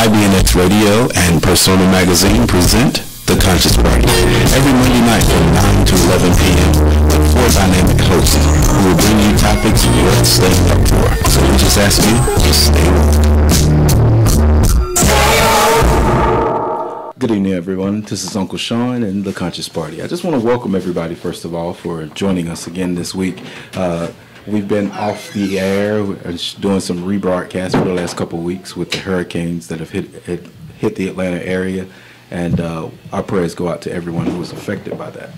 IBNX Radio and Persona Magazine present The Conscious Party every Monday night from 9 to 11 p.m. with 4 dynamic hosts who will bring you topics worth staying up for. So we just ask you to stay woke. Good evening, everyone. This is Uncle Sean and The Conscious Party. I just want to welcome everybody, first of all, for joining us again this week. We've been off the air doing some rebroadcasts for the last couple of weeks with the hurricanes that have hit the Atlanta area, and our prayers go out to everyone who was affected by that.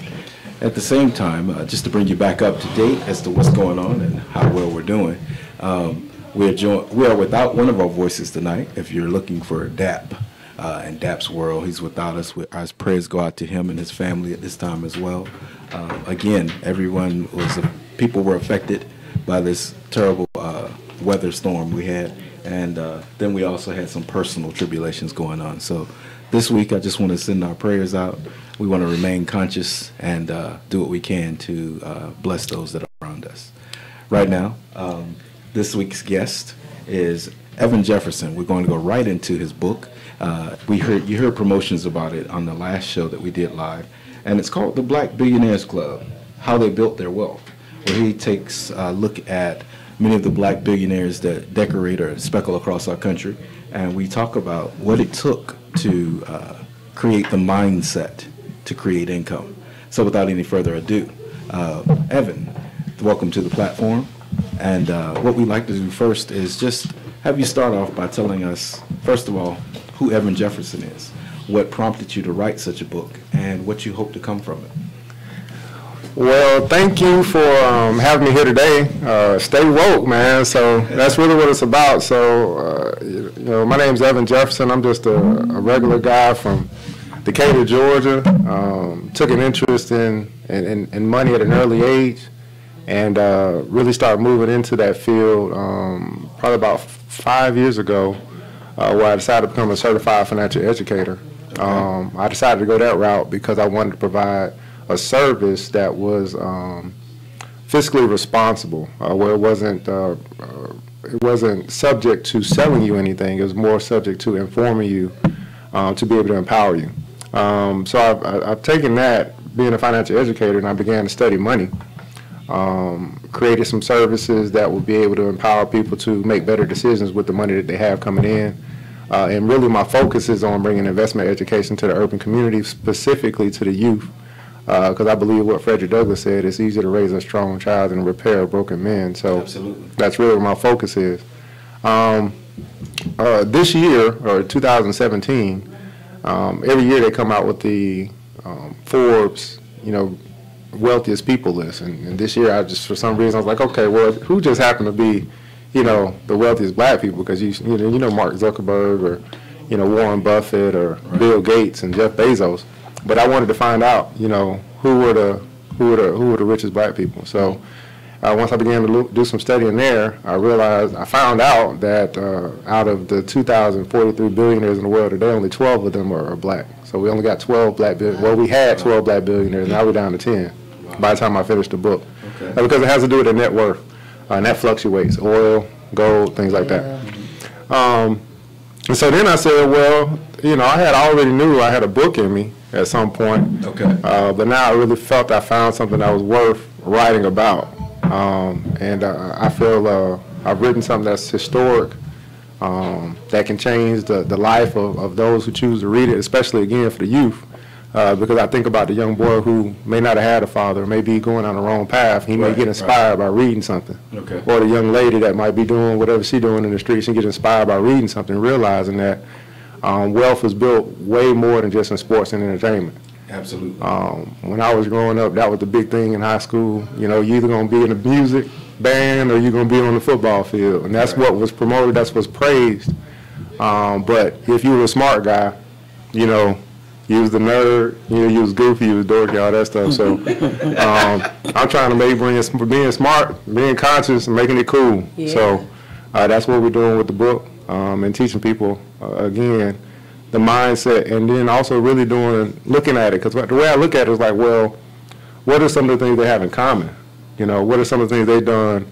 At the same time, just to bring you back up to date as to what's going on and how well we're doing, we are without one of our voices tonight. If you're looking for DAP and DAP's world, he's without us. Our prayers go out to him and his family at this time as well. Again, people were affected by this terrible weather storm we had, and then we also had some personal tribulations going on. So this week I just want to send our prayers out. We want to remain conscious and do what we can to bless those that are around us. Right now, this week's guest is Evan Jefferson. We're going to go right into his book. You heard promotions about it on the last show that we did live, and it's called The Black Billionaires Club, How They Built Their Wealth, where he takes a look at many of the black billionaires that decorate or speckle across our country, and we talk about what it took to create the mindset to create income. So without any further ado, Evan, welcome to the platform. And what we'd like to do first is just have you start off by telling us, first of all, who Evan Jefferson is, what prompted you to write such a book, and what you hope to come from it. Well, thank you for having me here today. Stay woke, man. So that's really what it's about. So, my name's Evan Jefferson. I'm just a regular guy from Decatur, Georgia. Took an interest in money at an early age, and really started moving into that field probably about 5 years ago, where I decided to become a certified financial educator. Okay. I decided to go that route because I wanted to provide a service that was fiscally responsible, where it wasn't subject to selling you anything. It was more subject to informing you to be able to empower you. So I've taken that, being a financial educator, and I began to study money. Created some services that will be able to empower people to make better decisions with the money that they have coming in. And really my focus is on bringing investment education to the urban community, specifically to the youth. Because I believe what Frederick Douglass said, it's easier to raise a strong child than repair a broken man. So absolutely, that's really where my focus is. This year, or 2017, every year they come out with the Forbes, wealthiest people list. And this year, for some reason, I was like, okay, well, who just happened to be, the wealthiest black people? Because you know Mark Zuckerberg or, Warren Buffett or right. Bill Gates and Jeff Bezos. But I wanted to find out, who were the richest black people. So once I began to do some studying there, I found out that out of the 2,043 billionaires in the world today, only 12 of them are black. So we only got 12 black billionaires. Well, we had 12 black billionaires. Now we're down to 10 by the time I finished the book. Okay. Because it has to do with their net worth, and that fluctuates: oil, gold, things like that. And so then I said, well, I had already knew I had a book in me at some point. Okay. But now I really felt I found something that was worth writing about. And I feel I've written something that's historic, that can change the life of those who choose to read it, especially, again, for the youth. Because I think about the young boy who may not have had a father, may be going on the wrong path. He may get inspired by reading something. Okay. Or the young lady that might be doing whatever she's doing in the streets and get inspired by reading something, realizing that wealth is built way more than just in sports and entertainment. Absolutely. When I was growing up, that was the big thing in high school. You're either going to be in the music band or you're going to be on the football field. And that's what was promoted, that's what's praised. But if you were a smart guy, you was the nerd, you was goofy, you was dorky, all that stuff. So I'm trying to bring being smart, being conscious, and making it cool. Yeah. So that's what we're doing with the book, and teaching people, again, the mindset, and then also really looking at it. Because the way I look at it is like, well, what are some of the things they have in common? What are some of the things they've done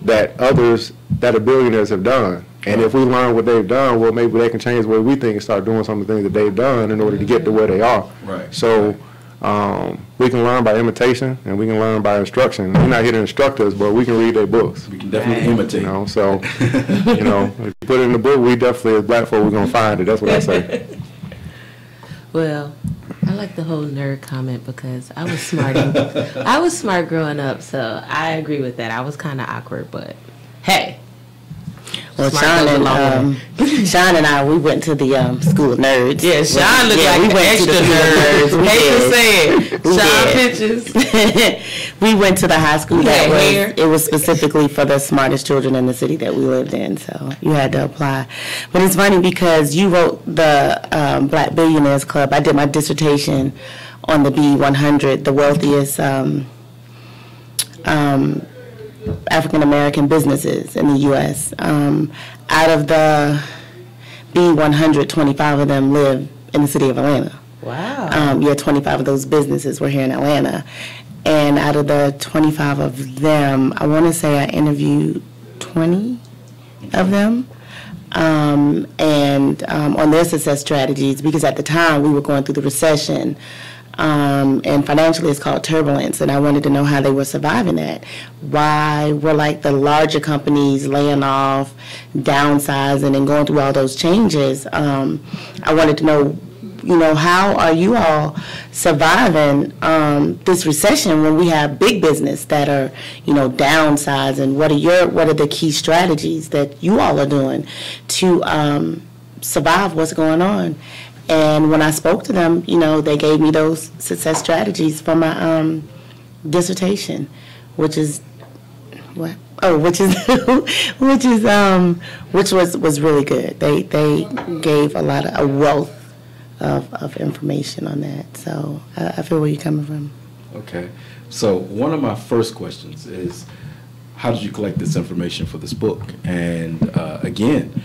that others that are billionaires have done? And if we learn what they've done, well, maybe they can change the way we think and start doing some of the things that they've done in order to get to where they are. Right. So we can learn by imitation and we can learn by instruction. We're not here to instruct us, but we can read their books. We can definitely imitate. You know, so, you know, if you put it in the book, we definitely, as black folk, we're going to find it. That's what I say. Well, I like the whole nerd comment because I was smart. I was smart growing up, so I agree with that. I was kind of awkward, but hey. Well, Sean and I, we went to the School of Nerds. Yeah, Sean looked like we went extra nerd. Hate to say it. Sean pictures. We went to the high school it was specifically for the smartest children in the city that we lived in, so you had to apply. But it's funny because you wrote the Black Billionaires Club. I did my dissertation on the B100, the wealthiest African-American businesses in the U.S. Out of the B100, 25 of them live in the city of Atlanta. Wow. 25 of those businesses were here in Atlanta. And out of the 25 of them, I want to say I interviewed 20 of them. On their success strategies, because at the time we were going through the recession, and financially it's called turbulence, and I wanted to know how they were surviving that. Why were like the larger companies laying off, downsizing, and going through all those changes? I wanted to know, you know, how are you all surviving this recession when we have big business that are, you know, downsizing? What are the key strategies that you all are doing to survive what's going on? And when I spoke to them, you know, they gave me those success strategies for my dissertation, which was really good. They gave a wealth of information on that. So I feel where you're coming from. Okay. So one of my first questions is, how did you collect this information for this book? And again,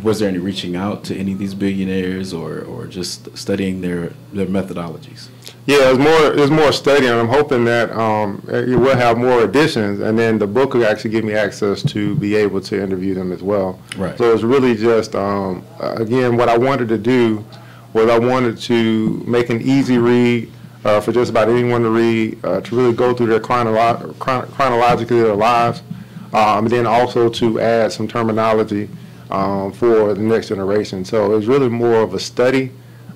was there any reaching out to any of these billionaires or just studying their methodologies? Yeah, there's more studying. I'm hoping that we'll have more editions, and then the book will actually give me access to be able to interview them as well. Right. So it's really just, again, what I wanted to do was I wanted to make an easy read for just about anyone to read, to really go through their chronologically their lives, and then also to add some terminology for the next generation. So it's really more of a study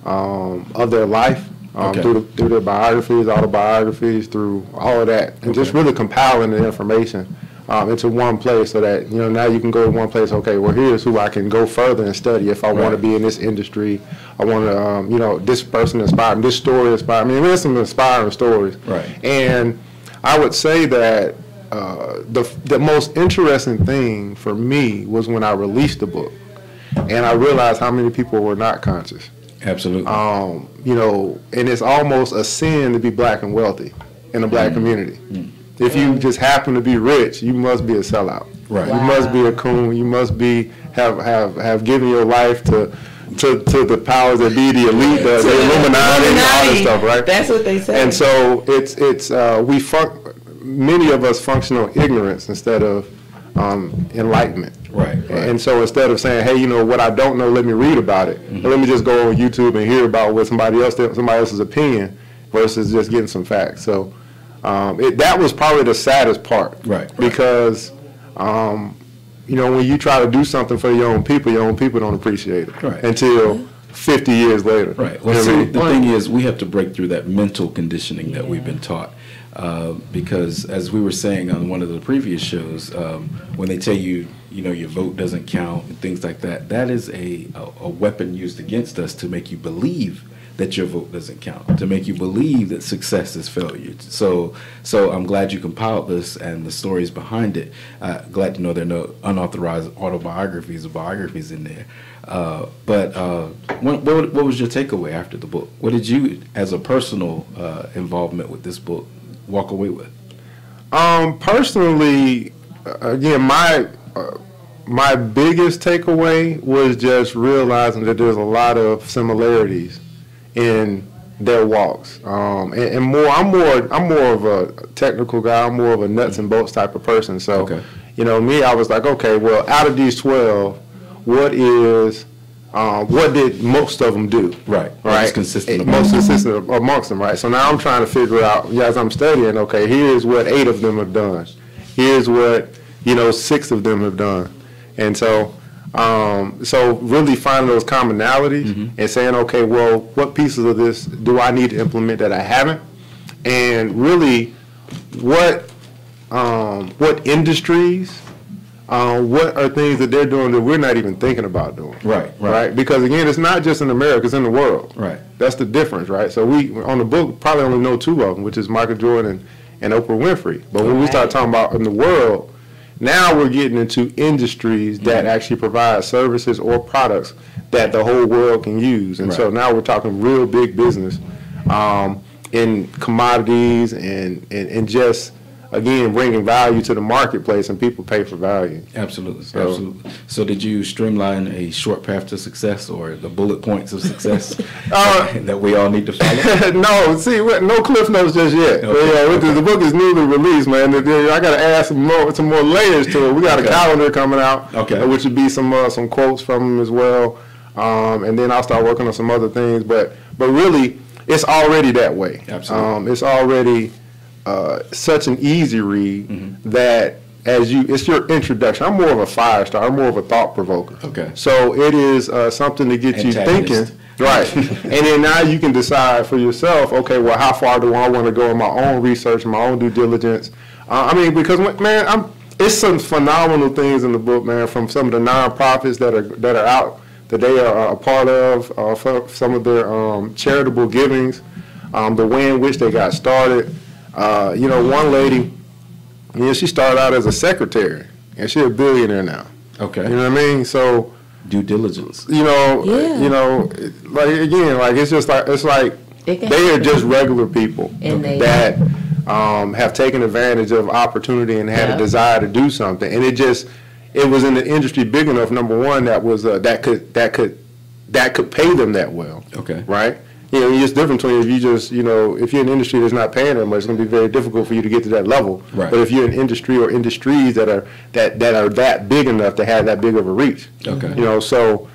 of their life through their biographies, autobiographies, through all of that, and just really compiling the information into one place so that, you know, now you can go to one place, okay, well, here's who I can go further and study if I want to be in this industry. I want to, you know, this person inspired me, this story inspired me. I mean, there's some inspiring stories. Right. And I would say that the most interesting thing for me was when I released the book and I realized how many people were not conscious. Absolutely. You know, and it's almost a sin to be black and wealthy in the black community. If you just happen to be rich, you must be a sellout. Right. You must be a coon. You must be have given your life to the powers that be, the elite, the Illuminati, and all this stuff, right? That's what they say. And so it's many of us function on ignorance instead of enlightenment. Right. And so instead of saying, hey, you know, what I don't know, let me read about it. Or let me just go on YouTube and hear about what somebody else's opinion versus just getting some facts. So that was probably the saddest part. Right. Because, you know, when you try to do something for your own people don't appreciate it until 50 years later. Right. Well, see, the thing is, we have to break through that mental conditioning that we've been taught. Because as we were saying on one of the previous shows, when they tell you, you know, your vote doesn't count and things like that, that is a weapon used against us to make you believe that your vote doesn't count, to make you believe that success is failure. So I'm glad you compiled this and the stories behind it. Glad to know there are no unauthorized autobiographies or biographies in there. But what was your takeaway after the book? What did you, as a personal involvement with this book, walk away with? Personally, again, my biggest takeaway was just realizing that there's a lot of similarities in their walks. And I'm more of a technical guy. I'm more of a nuts and bolts type of person. So, you know, me, I was like, okay, well, out of these 12, what did most of them do? Right. Right. Most consistent amongst them, right? So now I'm trying to figure out, as I'm studying, okay, here's what 8 of them have done. Here's what, 6 of them have done. And so, so really finding those commonalities and saying, okay, well, what pieces of this do I need to implement that I haven't? And really, what industries, what are things that they're doing that we're not even thinking about doing? Right. Because again, it's not just in America; it's in the world. Right. That's the difference, right? So we on the book probably only know 2 of them, which is Michael Jordan and Oprah Winfrey. But when we start talking about in the world, now we're getting into industries that actually provide services or products that the whole world can use. And so now we're talking real big business in commodities and just, again, bringing value to the marketplace, and people pay for value. Absolutely. So did you streamline a short path to success, or the bullet points of success that we all need to follow? No, see, no cliff notes just yet. Okay. The book is newly released, man. I got to add some more layers to it. We got a calendar coming out, which would be some quotes from him as well, and then I'll start working on some other things. But really, it's already that way. Absolutely. It's already such an easy read that it's your introduction. I'm more of a fire starter. I'm more of a thought provoker. Okay. So it is something to get you thinking. Right. And then now you can decide for yourself, okay, well, how far do I want to go in my own research, my own due diligence? Because, man, it's some phenomenal things in the book, man, from some of the nonprofits that are out, that they are a part of, some of their charitable givings, the way in which they got started. One lady, she started out as a secretary, and she's a billionaire now. Okay. You know what I mean? So due diligence. It's like they are just regular people that have taken advantage of opportunity and had a desire to do something, and it was in the industry big enough. Number one, that was that could pay them that well. Okay. Right. It's different between if if you're in an industry that's not paying that much, it's going to be very difficult for you to get to that level. Right. But if you're in industry or industries that are that big enough to have that big of a reach, so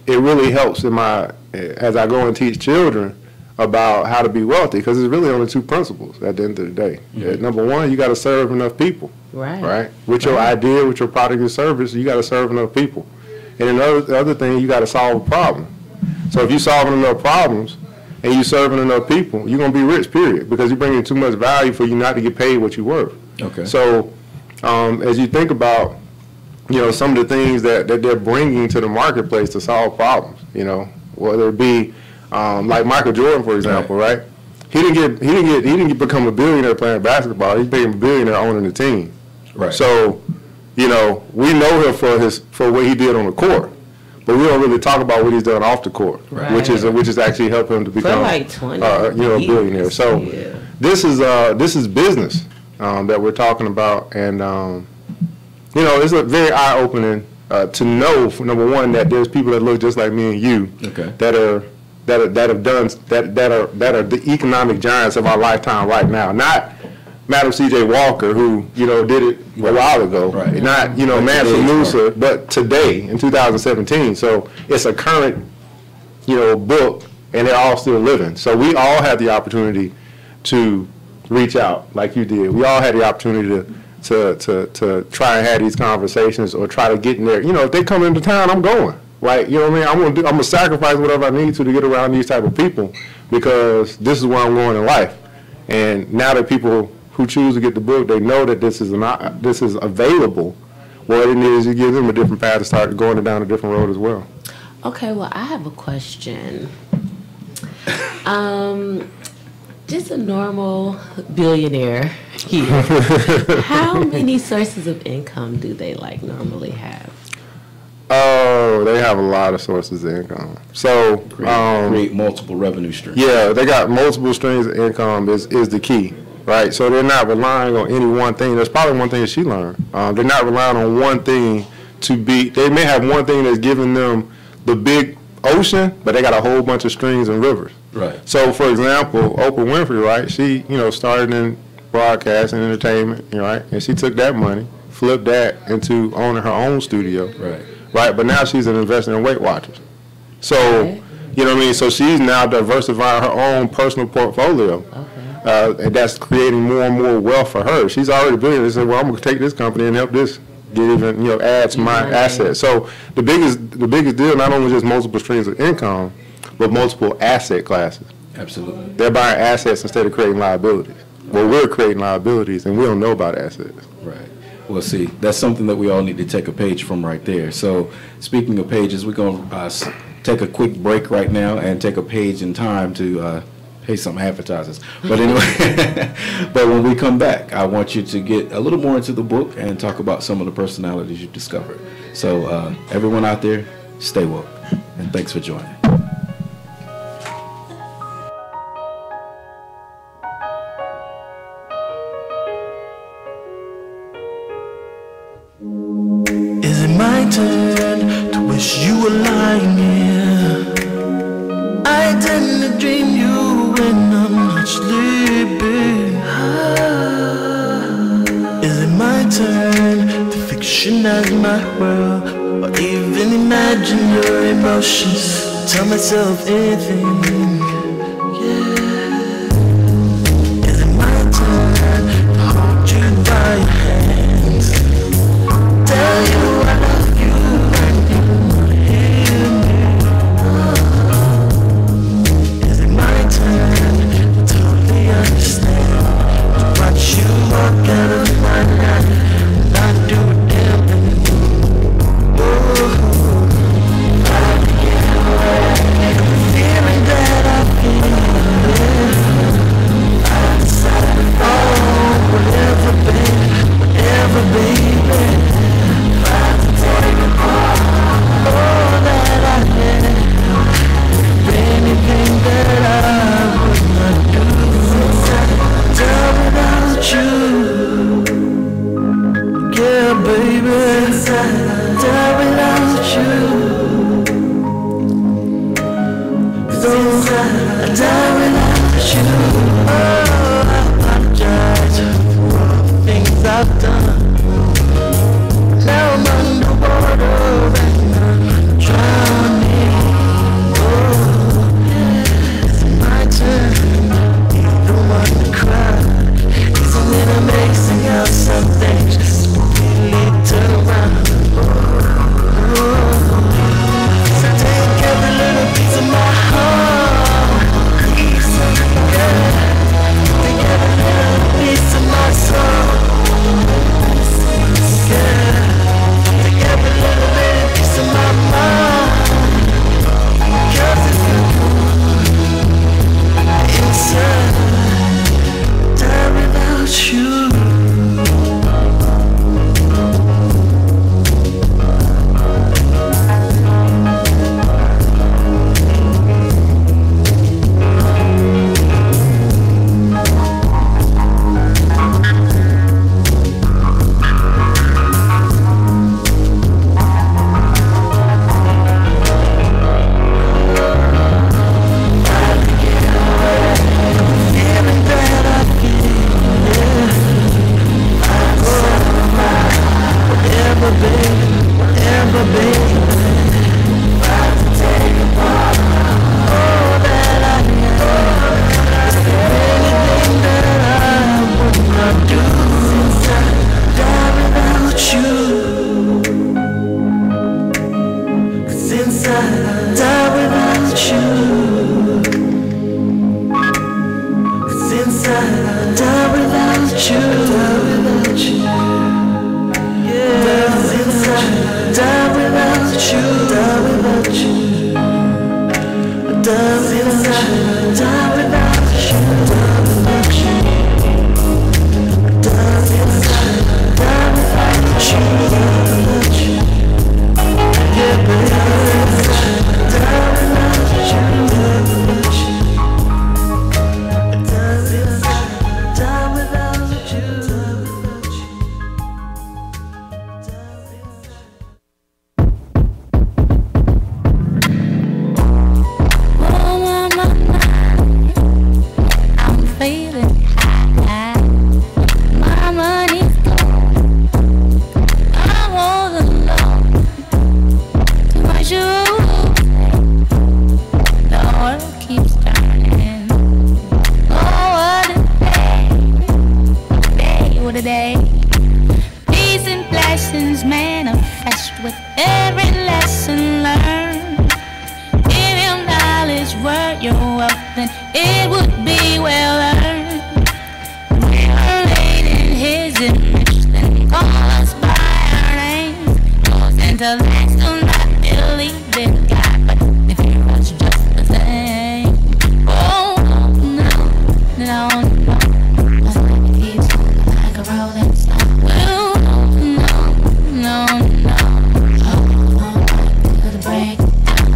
it really helps as I go and teach children about how to be wealthy, because there's really only 2 principles at the end of the day. Number one, you got to serve enough people. Right. With your idea, with your product or service, you got to serve enough people. And the other thing, you got to solve a problem. So if you're solving enough problems and you're serving enough people, you're going to be rich, period, because you're bringing too much value for you not to get paid what you're worth. Okay. So as you think about, some of the things that they're bringing to the marketplace to solve problems, whether it be like Michael Jordan, for example, right? He didn't become a billionaire playing basketball. He became a billionaire owning the team. Right. So, we know him for what he did on the court. But we don't really talk about what he's done off the court, which is actually helping him to become a billionaire. So this is business that we're talking about, and it's a very eye-opening to know, number one, that there's people that look just like me and you that are the economic giants of our lifetime right now. Not Madam C.J. Walker, who did it a while ago, not Mansa Musa, but today in 2017. So it's a current book, and they're all still living. So we all have the opportunity to reach out like you did. We all had the opportunity to try and have these conversations or try to get in there. If they come into town, I'm going. Right? You know what I mean? I'm gonna sacrifice whatever I need to get around these type of people, because this is where I'm going in life. And now that people who choose to get the book, they know that this is available. What it is, you give them a different path to start going down a different road as well. Okay, well, I have a question. Just a normal billionaire here. How many sources of income do they normally have? Oh, they have a lot of sources of income. So create multiple revenue streams. Yeah, they got multiple streams of income is the key, right? So they're not relying on any one thing. That's probably one thing that she learned. They're not relying on one thing they may have one thing that's giving them the big ocean, but they got a whole bunch of streams and rivers. Right. So, for example, Oprah Winfrey, right? She, started in broadcast and entertainment, right? And she took that money, flipped that into owning her own studio. Right. Right, but now she's an investor in Weight Watchers. So, Okay. you know what I mean? So she's now diversifying her own personal portfolio. Okay. And that's creating more and more wealth for her. She's already been. She said, well, I'm going to take this company and help this get even, add to my Right. assets. So the biggest deal, not only just multiple streams of income, but multiple asset classes. Absolutely. They're buying assets instead of creating liabilities. Well, we're creating liabilities, and we don't know about assets. Right. Well, see, that's something that we all need to take a page from right there. So, speaking of pages, we're going to take a quick break right now and take a page in time to pay some advertisers. But anyway, but when we come back, I want you to get a little more into the book and talk about some of the personalities you've discovered. So, everyone out there, stay woke, and thanks for joining. Is it my turn to wish you were lying here? I tend to dream you when I'm not sleeping. Is it my turn to fictionize my world, or even imagine your emotions? Tell myself anything. Yeah. Is it my turn to hold you by your hands? Tell you I love you and you wanna hear me. Is it my turn to totally understand, to watch you walk out of my life and not do a damn thing? Try to get away from the feeling that I feel. I decided, whatever, baby. Anything that I would not do, die without you. Yeah, baby, die without you. So I die without you. Oh, I apologize for all the things I've done. Now I'm underwater and I'm drowning. The one to cry. Isn't it amazing how some things just really turn around? So take every little piece of my heart, yeah. Take every little piece of my soul, yeah. Take every little piece of my mind, 'cause if you inside, die without you. You with every lesson learned. If your knowledge were your wealth, then it would be well earned. We were made in His image, then call us by our names. Those intellects do not believe in God, but if He was just the same. Oh no, no, no. My stomach keeps moving like a rolling stone. Oh no, no, no. Oh, to the break.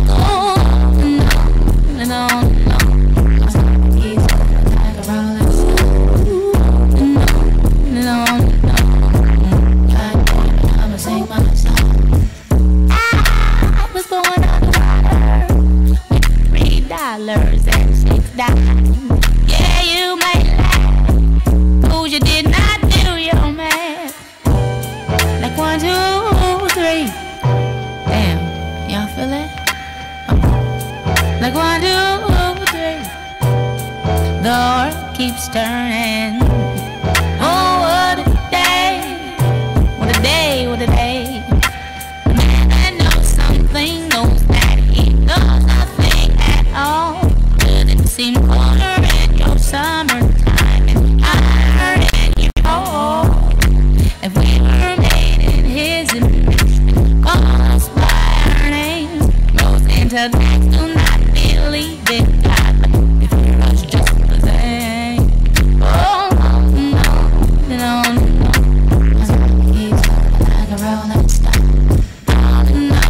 Oh no, no, no. My stomach keeps moving like a rolling stone. No, no, no. God damn it, I'ma sing my song. I was born underwater with $3 and $6. Yeah, you may laugh, 'cause you did not do your math. Like 1, 2, 3. Damn, y'all feel it? Like 1, 2, 3. The world keeps turning. Oh, what a day! What a day! What a day! The man that knows something knows that he knows nothing at all. Could it seem colder in your summertime and hotter in your fall? If we were made in His image, call us by our names. Most intellects do not believe in God, but if He was just the same. Oh no, no, no. My stomach keeps moving like a rolling stone. Oh no,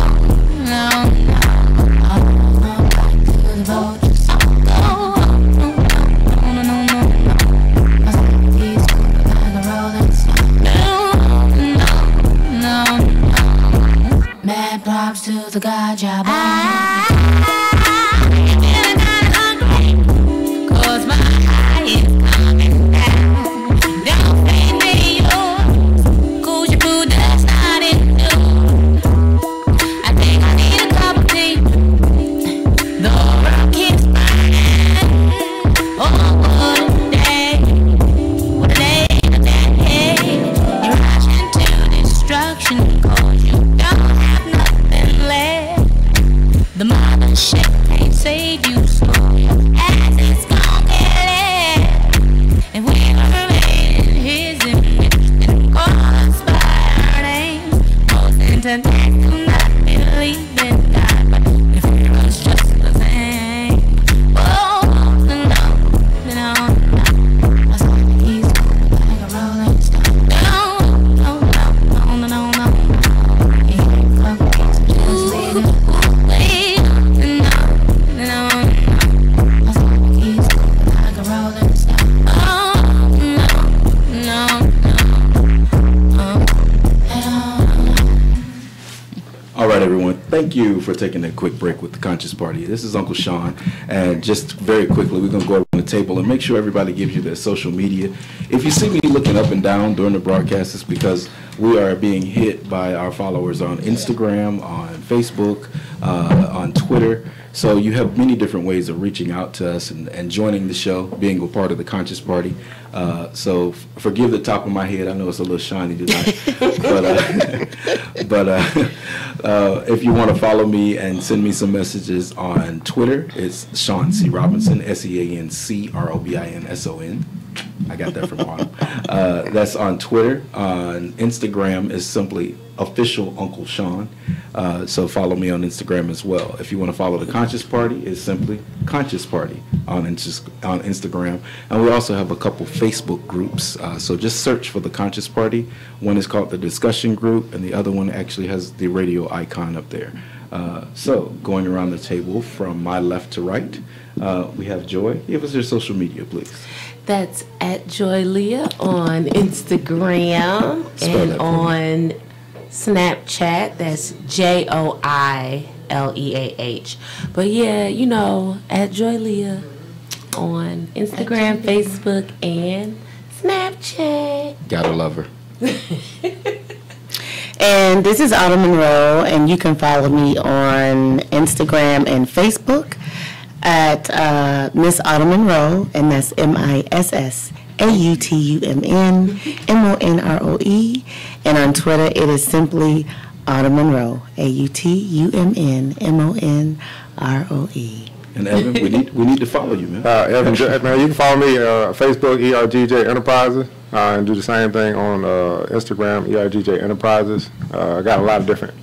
no, no. Oh, back to the vultures. Oh no, no, no, no, no. My stomach keeps moving like a rolling stone. No, no, no. Mad props to the God job. Feeling kinda hungry, 'cause my eye is coming down. Don't feed me yours, 'cause your food does not endure. I think I need a cup of tea. The world keeps burning. Oh, what a day. What a day, what a day. You're rushing to destruction 'cause you don't have nothing left. The mothership can't save you, so as it's gon' get left. If we were made in His image, then call us by our names. Most intellects do not believe in God, but if He was just the same. Oh no, no, no. My stomach keeps moving like a rolling stone. No, no, no, no, no, no, no. He ain't fucking so just leave it. My stomach keeps moving like a rolling stone. Oh no, no, no. All right, everyone. Thank you for taking a quick break with the Conscious Party. This is Uncle Sean, and just very quickly, we're going to go around the table and make sure everybody gives you their social media. If you see me looking up and down during the broadcast, it's because we are being hit by our followers on Instagram, on Facebook, on Twitter. So you have many different ways of reaching out to us and joining the show, being a part of the Conscious Party. So forgive the top of my head. I know it's a little shiny tonight. but if you want to follow me and send me some messages on Twitter, it's Sean C. Robinson, SeancRobinson. I got that from Autumn. That's on Twitter. On Instagram is simply official Uncle Sean. So follow me on Instagram as well. If you want to follow the Conscious Party, it's simply Conscious Party on Instagram. And we also have a couple Facebook groups. So just search for the Conscious Party. One is called the Discussion Group, and the other one actually has the radio icon up there. So going around the table from my left to right, we have Joy. Give us your social media, please. That's at Joy Leah on Instagram and on Snapchat. That's JOILEAH. But yeah, you know, at Joy Leah on Instagram, Facebook, and Snapchat. Gotta love her. And this is Autumn Monroe, and you can follow me on Instagram and Facebook at Miss Autumn Monroe, and that's MissAutumnMonroe. And on Twitter, it is simply Autumn Monroe, AUTUMNMONROE. And Evan, we need to follow you, man. Evan, man, you can follow me Facebook, ERGJ Enterprises, and do the same thing on Instagram, ERGJ Enterprises. I got a lot of different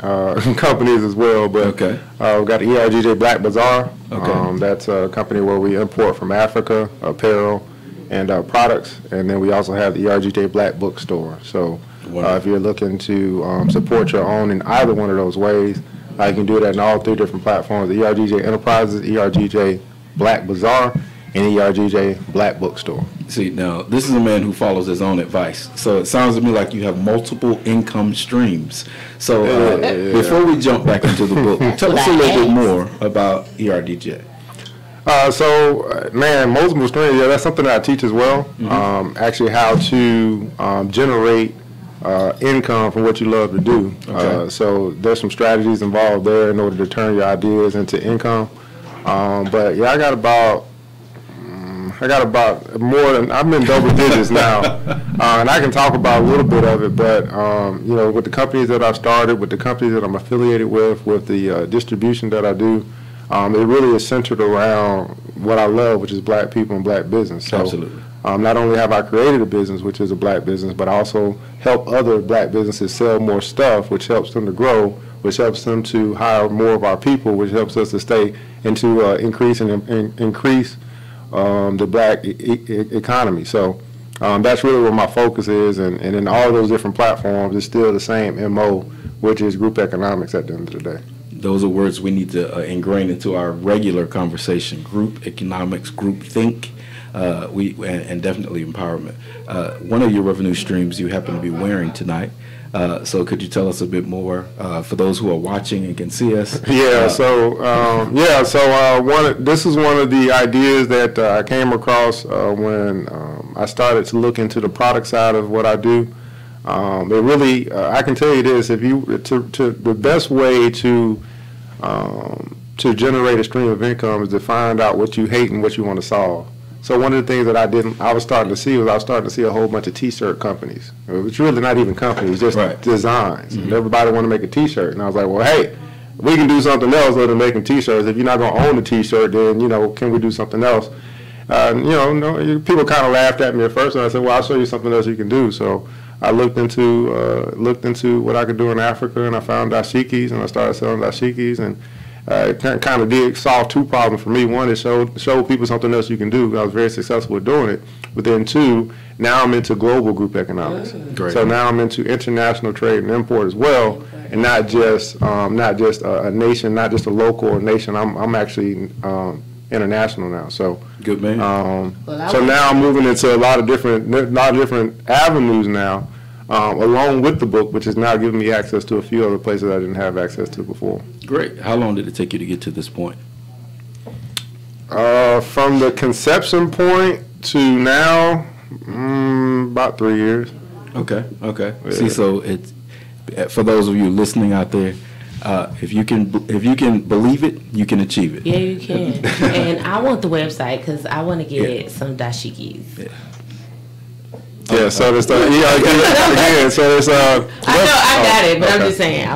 companies as well, but Okay. we've got the ERGJ Black Bazaar. Okay. That's a company where we import from Africa apparel and products, and then we also have the ERGJ Black Bookstore. So if you're looking to support your own in either one of those ways, you can do that in all 3 different platforms: the ERGJ Enterprises, ERGJ Black Bazaar, and ERGJ Black Bookstore. See, now, this is a man who follows his own advice. So it sounds to me like you have multiple income streams. So before we jump back into the book, tell us a little bit more about ERDJ. Man, multiple streams, yeah, that's something that I teach as well. Actually, how to generate income from what you love to do. Okay. So there's some strategies involved there in order to turn your ideas into income. But yeah, I got about more than, I'm in double digits now, and I can talk about a little bit of it. But you know, with the companies that I've started, with the companies that I'm affiliated with the distribution that I do, it really is centered around what I love, which is black people and black business. So, Absolutely. Not only have I created a business, which is a black business, but I also help other black businesses sell more stuff, which helps them to grow, which helps them to hire more of our people, which helps us to stay and to increase the black economy. So that's really where my focus is, and in all those different platforms, it's still the same MO, which is group economics at the end of the day. Those are words we need to ingrain into our regular conversation: group economics, group think, and definitely empowerment. One of your revenue streams you happen to be wearing tonight. So could you tell us a bit more for those who are watching and can see us? This is one of the ideas that I came across when I started to look into the product side of what I do. It really, I can tell you this: if you the best way to generate a stream of income is to find out what you hate and what you want to solve. So one of the things that I was starting to see a whole bunch of T-shirt companies. It's really not even companies, just designs. And everybody want to make a T-shirt, and I was like, well, hey, we can do something else other than making T-shirts. If you're not going to own a T-shirt, then can we do something else? People kind of laughed at me at first, and I said, well, I'll show you something else you can do. So I looked into what I could do in Africa, and I found dashikis, and I started selling dashikis, and it kind of did solve 2 problems for me. One, it showed people something else you can do. I was very successful at doing it. But then 2, now I'm into global group economics. Great. So now I'm into international trade and import as well, and not just a nation, not just a local or nation. I'm actually international now. So Good man. So now I'm moving into a lot of different avenues now, along with the book, which is now giving me access to a few other places I didn't have access to before. Great. How long did it take you to get to this point? From the conception point to now, about 3 years. Okay. Yeah. See, so it's for those of you listening out there, if you can believe it, you can achieve it. Yeah, you can. And I want the website because I want to get some dashikis. Yeah, so there's again. So there's I know I got it, but I'm just saying I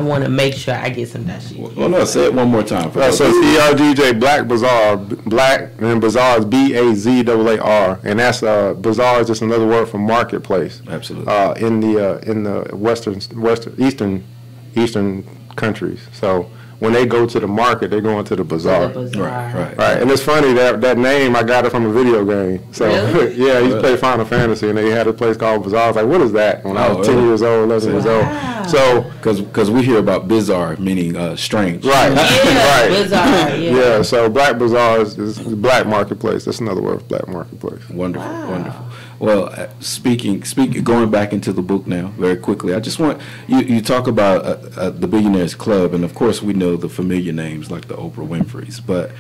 wanna make sure I get some dashikis. Well, no, say it one more time. So it's ERGJ Black Bazaar, Black and Bazaar is BAZAAR, and that's Bazaar is just another word for marketplace. Absolutely. In the eastern countries. So when they go to the market, they go into the bazaar. Right. And it's funny that name, I got it from a video game. So Really? yeah, I used to play Final Fantasy, and they had a place called Bazaar. I was like, what is that? When I was 10 years old, 11 years old. So because we hear about bizarre meaning strange. right, right. Bizarre, Yeah. So Black Bazaar is the black marketplace. That's another word for black marketplace. Wonderful, wonderful. Well, speaking, going back into the book now very quickly, I just want you talk about the Billionaires Club, and of course we know the familiar names like the Oprah Winfreys, but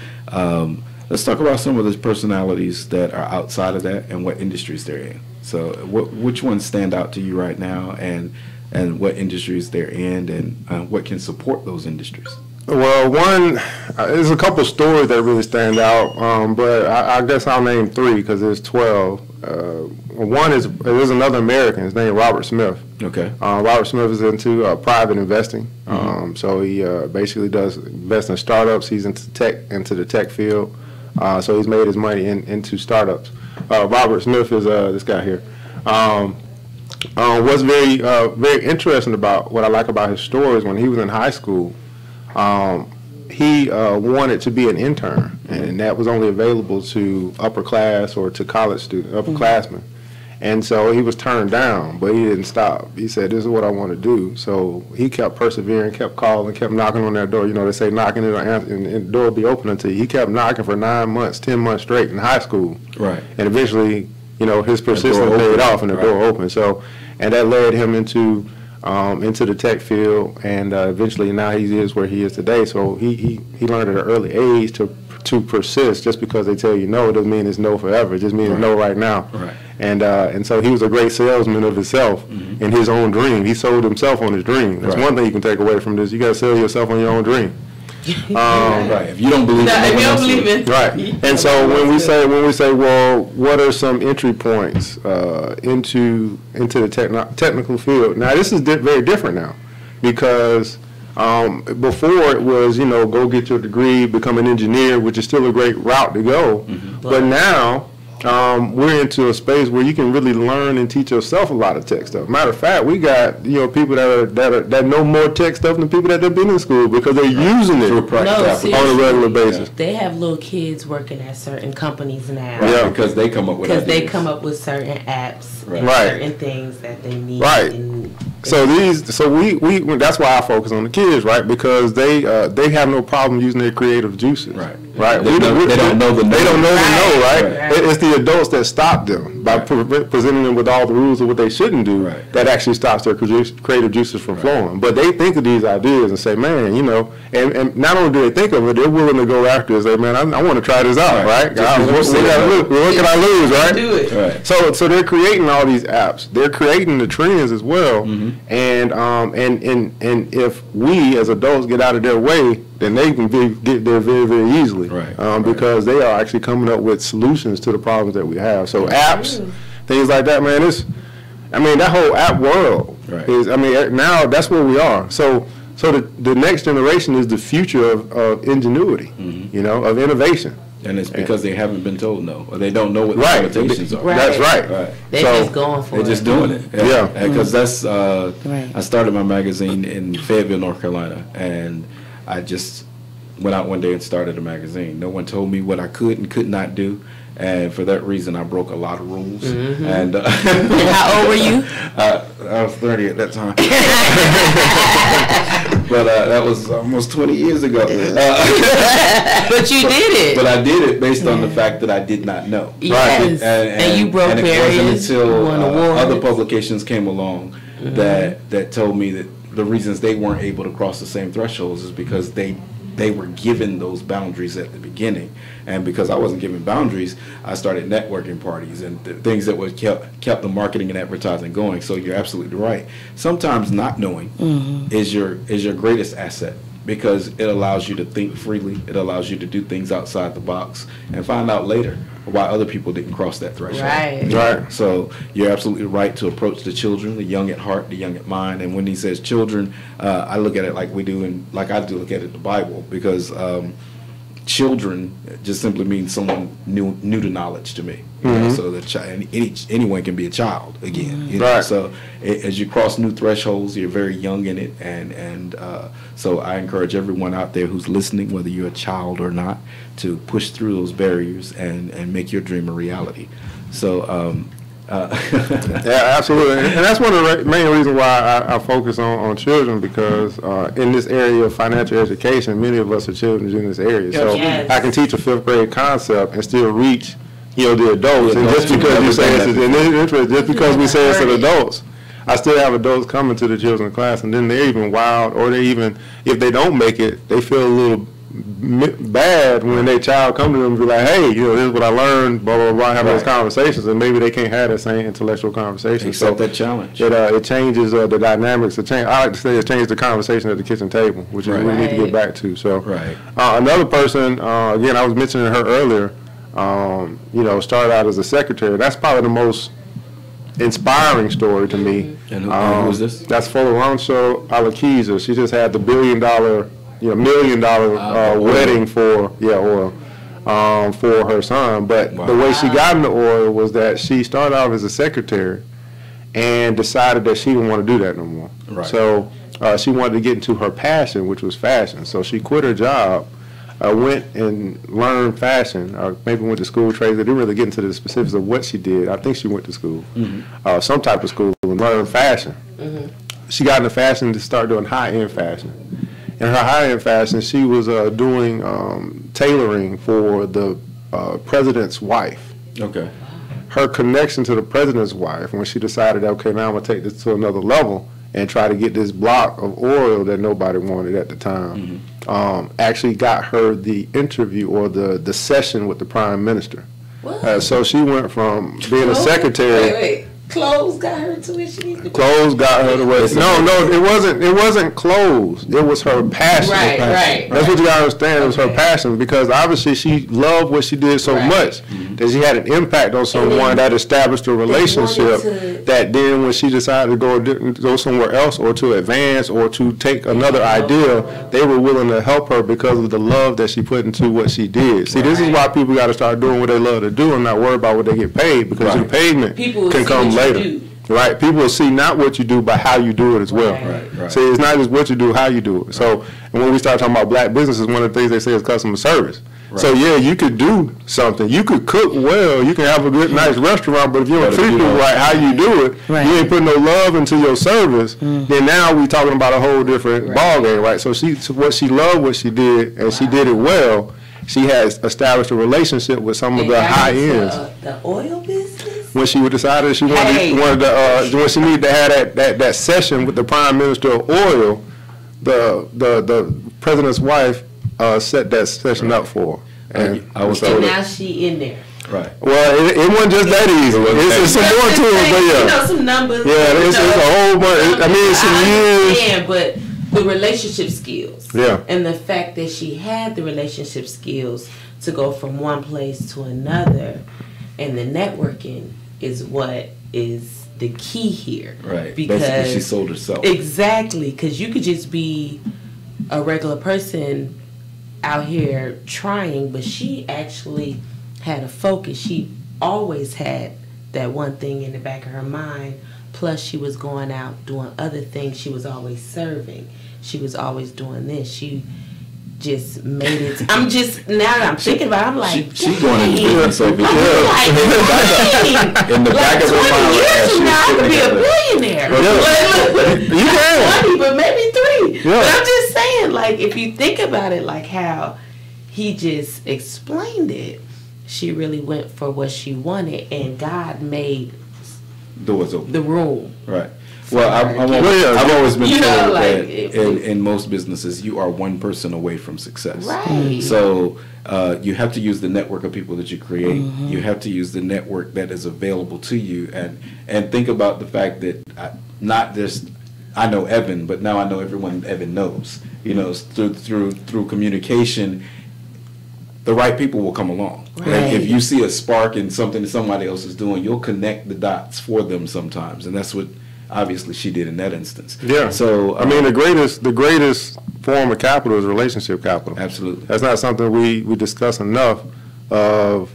let's talk about some of those personalities that are outside of that and what industries they're in. So which ones stand out to you right now, and what industries they're in, and what can support those industries? Well, there's a couple stories that really stand out, but I guess I'll name 3 because there's 12. one is there's another American. His name is Robert Smith. Okay. Robert Smith is into private investing. So he basically does invest in startups. He's into the tech field. So he's made his money into startups. Robert Smith is this guy here. What's very interesting about what I like about his story is when he was in high school, he wanted to be an intern, and that was only available to upper class or to college students, upperclassmen. And so he was turned down, but he didn't stop. He said, "This is what I want to do." So he kept persevering, kept calling, kept knocking on that door. You know, they say knocking it and the door will be opening to you. He kept knocking for 9 months, 10 months straight in high school. Right. And eventually, you know, his persistence paid off and the door opened. So, and that led him into the tech field, and eventually now he is where he is today. So he learned at an early age to persist. Just because they tell you no, it doesn't mean it's no forever. It just means no right now. Right. And so he was a great salesman of himself in his own dream. He sold himself on his dream. That's one thing you can take away from this. You got to sell yourself on your own dream. Right. If you don't believe it, right. And so when we say, well, what are some entry points into the technical field? Now this is very different now, because before it was, you know, go get your degree, become an engineer, which is still a great route to go. But now we're into a space where you can really learn and teach yourself a lot of tech stuff. Matter of fact, we got, you know, people that know more tech stuff than people that have been in school, because they're using it on a regular basis. They have little kids working at certain companies now. Right, because they come up with ideas. They come up with certain apps and certain things that they need. Right. So we that's why I focus on the kids, right? Because they have no problem using their creative juices. Right. They don't know the no. Right? It's the adults that stop them by presenting them with all the rules of what they shouldn't do. That actually stops their creative juices from flowing. But they think of these ideas and say, man, you know, and not only do they think of it, they're willing to go after it and say, man, I want to try this out, right? What can I lose, right? Do it. Right. So they're creating all these apps. They're creating the trends as well. And if we as adults get out of their way, then they can get there very, very easily. Because they are actually coming up with solutions to the problems that we have. So apps, things like that, man. That whole app world is. Now that's where we are. So the next generation is the future of ingenuity, you know, of innovation. And it's because they haven't been told no, or they don't know what the limitations are. That's right. They're just going for it. They're just doing it. Because that's, I started my magazine in Fayetteville, North Carolina, and I just went out one day and started a magazine. No one told me what I could and could not do. And for that reason, I broke a lot of rules. And how old were you? I was 30 at that time. But that was almost 20 years ago. But you did it. But I did it based on the fact that I did not know. Yes. And you broke barriers. It wasn't until other publications came along that told me that the reasons they weren't able to cross the same thresholds is because they were given those boundaries at the beginning. And because I wasn't given boundaries, I started networking parties and things that would kept the marketing and advertising going. So you're absolutely right. Sometimes not knowing is your greatest asset, because it allows you to think freely. It allows you to do things outside the box and find out later why other people didn't cross that threshold. Right. So you're absolutely right to approach the children, the young at heart, the young at mind. And when he says children, I look at it like we do, and like I do look at it in the Bible, because children just simply means someone new to knowledge to me. You know, so that anyone can be a child again. You know? So as you cross new thresholds, you're very young in it, and so I encourage everyone out there who's listening, whether you're a child or not, to push through those barriers and make your dream a reality. So. Yeah, absolutely, and that's one of the main reasons why I focus on children, because in this area of financial education, many of us are children in this area. So I can teach a 5th grade concept and still reach, you know, the adults. And just because you say just because we say it's to adults, I still have adults coming to the children's class, and then they're even wild, or they even, if they don't make it, they feel a little bad when their child come to them and be like, hey, you know, this is what I learned, blah, blah, blah, having those conversations, and maybe they can't have that same intellectual conversation. Accept that challenge. It changes the dynamics. I like to say it changes the conversation at the kitchen table, which is what we need to get back to. So another person, again, I was mentioning her earlier, you know, started out as a secretary. That's probably the most inspiring story to me. And who was this? That's Florencio Alaquiza. She just had the $1 million wedding for her son. But the way she got into oil was that she started off as a secretary and decided that she didn't want to do that no more. Right. So she wanted to get into her passion, which was fashion. So she quit her job, went and learned fashion, or maybe went to school trades. They didn't really get into the specifics of what she did. I think she went to school, some type of school, and learned fashion. She got into fashion to start doing high-end fashion. In her high-end fashion, she was doing tailoring for the president's wife. Okay. Her connection to the president's wife, when she decided, okay, now I'm going to take this to another level and try to get this block of oil that nobody wanted at the time, actually got her the interview or the session with the prime minister. So she went from being a secretary. Wait. Clothes got her to where she needs to go. Clothes got her to where. No, it wasn't clothes. It was her passion. Right. That's what you gotta understand. It was her passion, because obviously she loved what she did so much that she had an impact on someone that established a relationship. That then, when she decided to go somewhere else, or to advance, or to take another idea, they were willing to help her because of the love that she put into what she did. See, this is why people got to start doing what they love to do and not worry about what they get paid, because the payment can come later. Right, people will see not what you do, but how you do it as well. Right. See, it's not just what you do, how you do it. So, and when we start talking about black businesses, one of the things they say is customer service. Right. So yeah, you could do something. You could cook well. You can have a good, nice restaurant, but if you don't treat people right, how you do it, you ain't putting no love into your service. Then now we talking about a whole different ballgame, right? So what she loved, what she did, and she did it well. She has established a relationship with some of the high ends. The oil business. When she decided she wanted when she needed to have that session with the prime minister of oil, the president's wife set that session up for her. And now she in there. Right. Well, it wasn't just that easy. It's some more to it, but some numbers. Yeah, it's a whole bunch. I mean, some years. But the relationship skills. Yeah. And the fact that she had the relationship skills to go from one place to another, and the networking is what is the key here. Right. Because basically she sold herself. Exactly, because you could just be a regular person out here trying, but she actually had a focus. She always had that one thing in the back of her mind. Plus, she was going out doing other things. She was always serving. She was always doing this. She just made it. I'm just, now that I'm thinking about it, I'm like, she going into business over here. In the back of her mind. 20 years from now, I could be a billionaire. You can. 20, but maybe 3. But I'm just saying, like, if you think about it, like how he just explained it, she really went for what she wanted, and God made doors open. The room. Right. Well, I've always been told that in most businesses, you are one person away from success. Right. So you have to use the network of people that you create. You have to use the network that is available to you, and think about the fact that not just I know Evan, but now I know everyone Evan knows. You know, through communication, the right people will come along. Right. Like if you see a spark in something that somebody else is doing, you'll connect the dots for them sometimes, and that's what obviously she did in that instance. Yeah. So I mean, the greatest form of capital is relationship capital. Absolutely. That's not something we discuss enough. I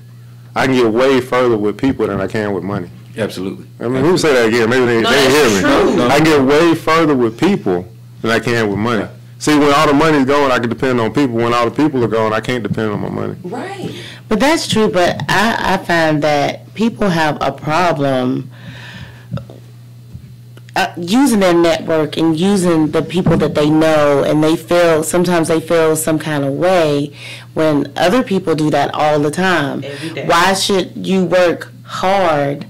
can get way further with people than I can with money. Absolutely. I mean, who say that again? Maybe they didn't hear me. True. I can get way further with people than I can with money. Right. See, when all the money's going, I can depend on people. When all the people are gone, I can't depend on my money. Right. But that's true, but I find that people have a problem using their network and using the people that they know, and sometimes they feel some kind of way when other people do that all the time. Every day. Why should you work hard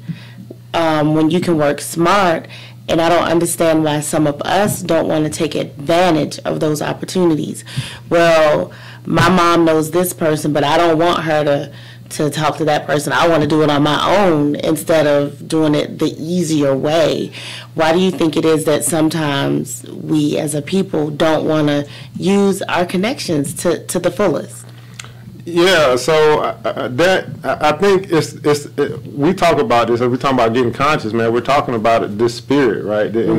when you can work smart? And I don't understand why some of us don't want to take advantage of those opportunities. Well, my mom knows this person, but I don't want her to talk to that person. I want to do it on my own instead of doing it the easier way. Why do you think it is that sometimes we as a people don't want to use our connections to the fullest? Yeah, so I think we talk about this. We're talking about getting conscious, man. We're talking about this spirit, right? And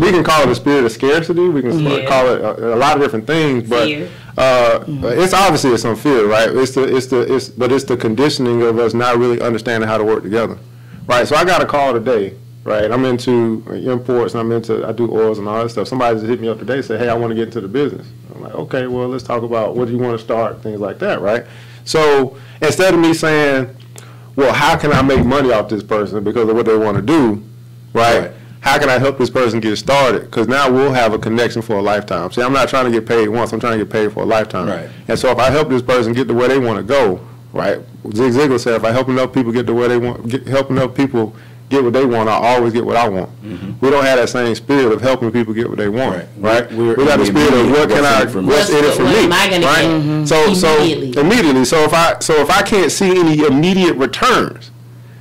we can call it a spirit of scarcity. We can call it a lot of different things, but it's obviously some fear, right? But it's the conditioning of us not really understanding how to work together, right? So I got a call today. Right, I'm into imports and I do oils and all that stuff. Somebody just hit me up today and said, hey, I want to get into the business. I'm like, okay, well, let's talk about what do you want to start, things like that, right? So instead of me saying, well, how can I make money off this person because of what they want to do, right? How can I help this person get started? Because now we'll have a connection for a lifetime. See, I'm not trying to get paid once. I'm trying to get paid for a lifetime. Right. And so if I help this person get to where they want to go, right? Zig Ziglar said, if I help enough people get to where they want, help enough people get what they want, I always get what I want. We don't have that same spirit of helping people get what they want, right? We got the spirit of what's in it for me, right? So immediately. So if I can't see any immediate returns,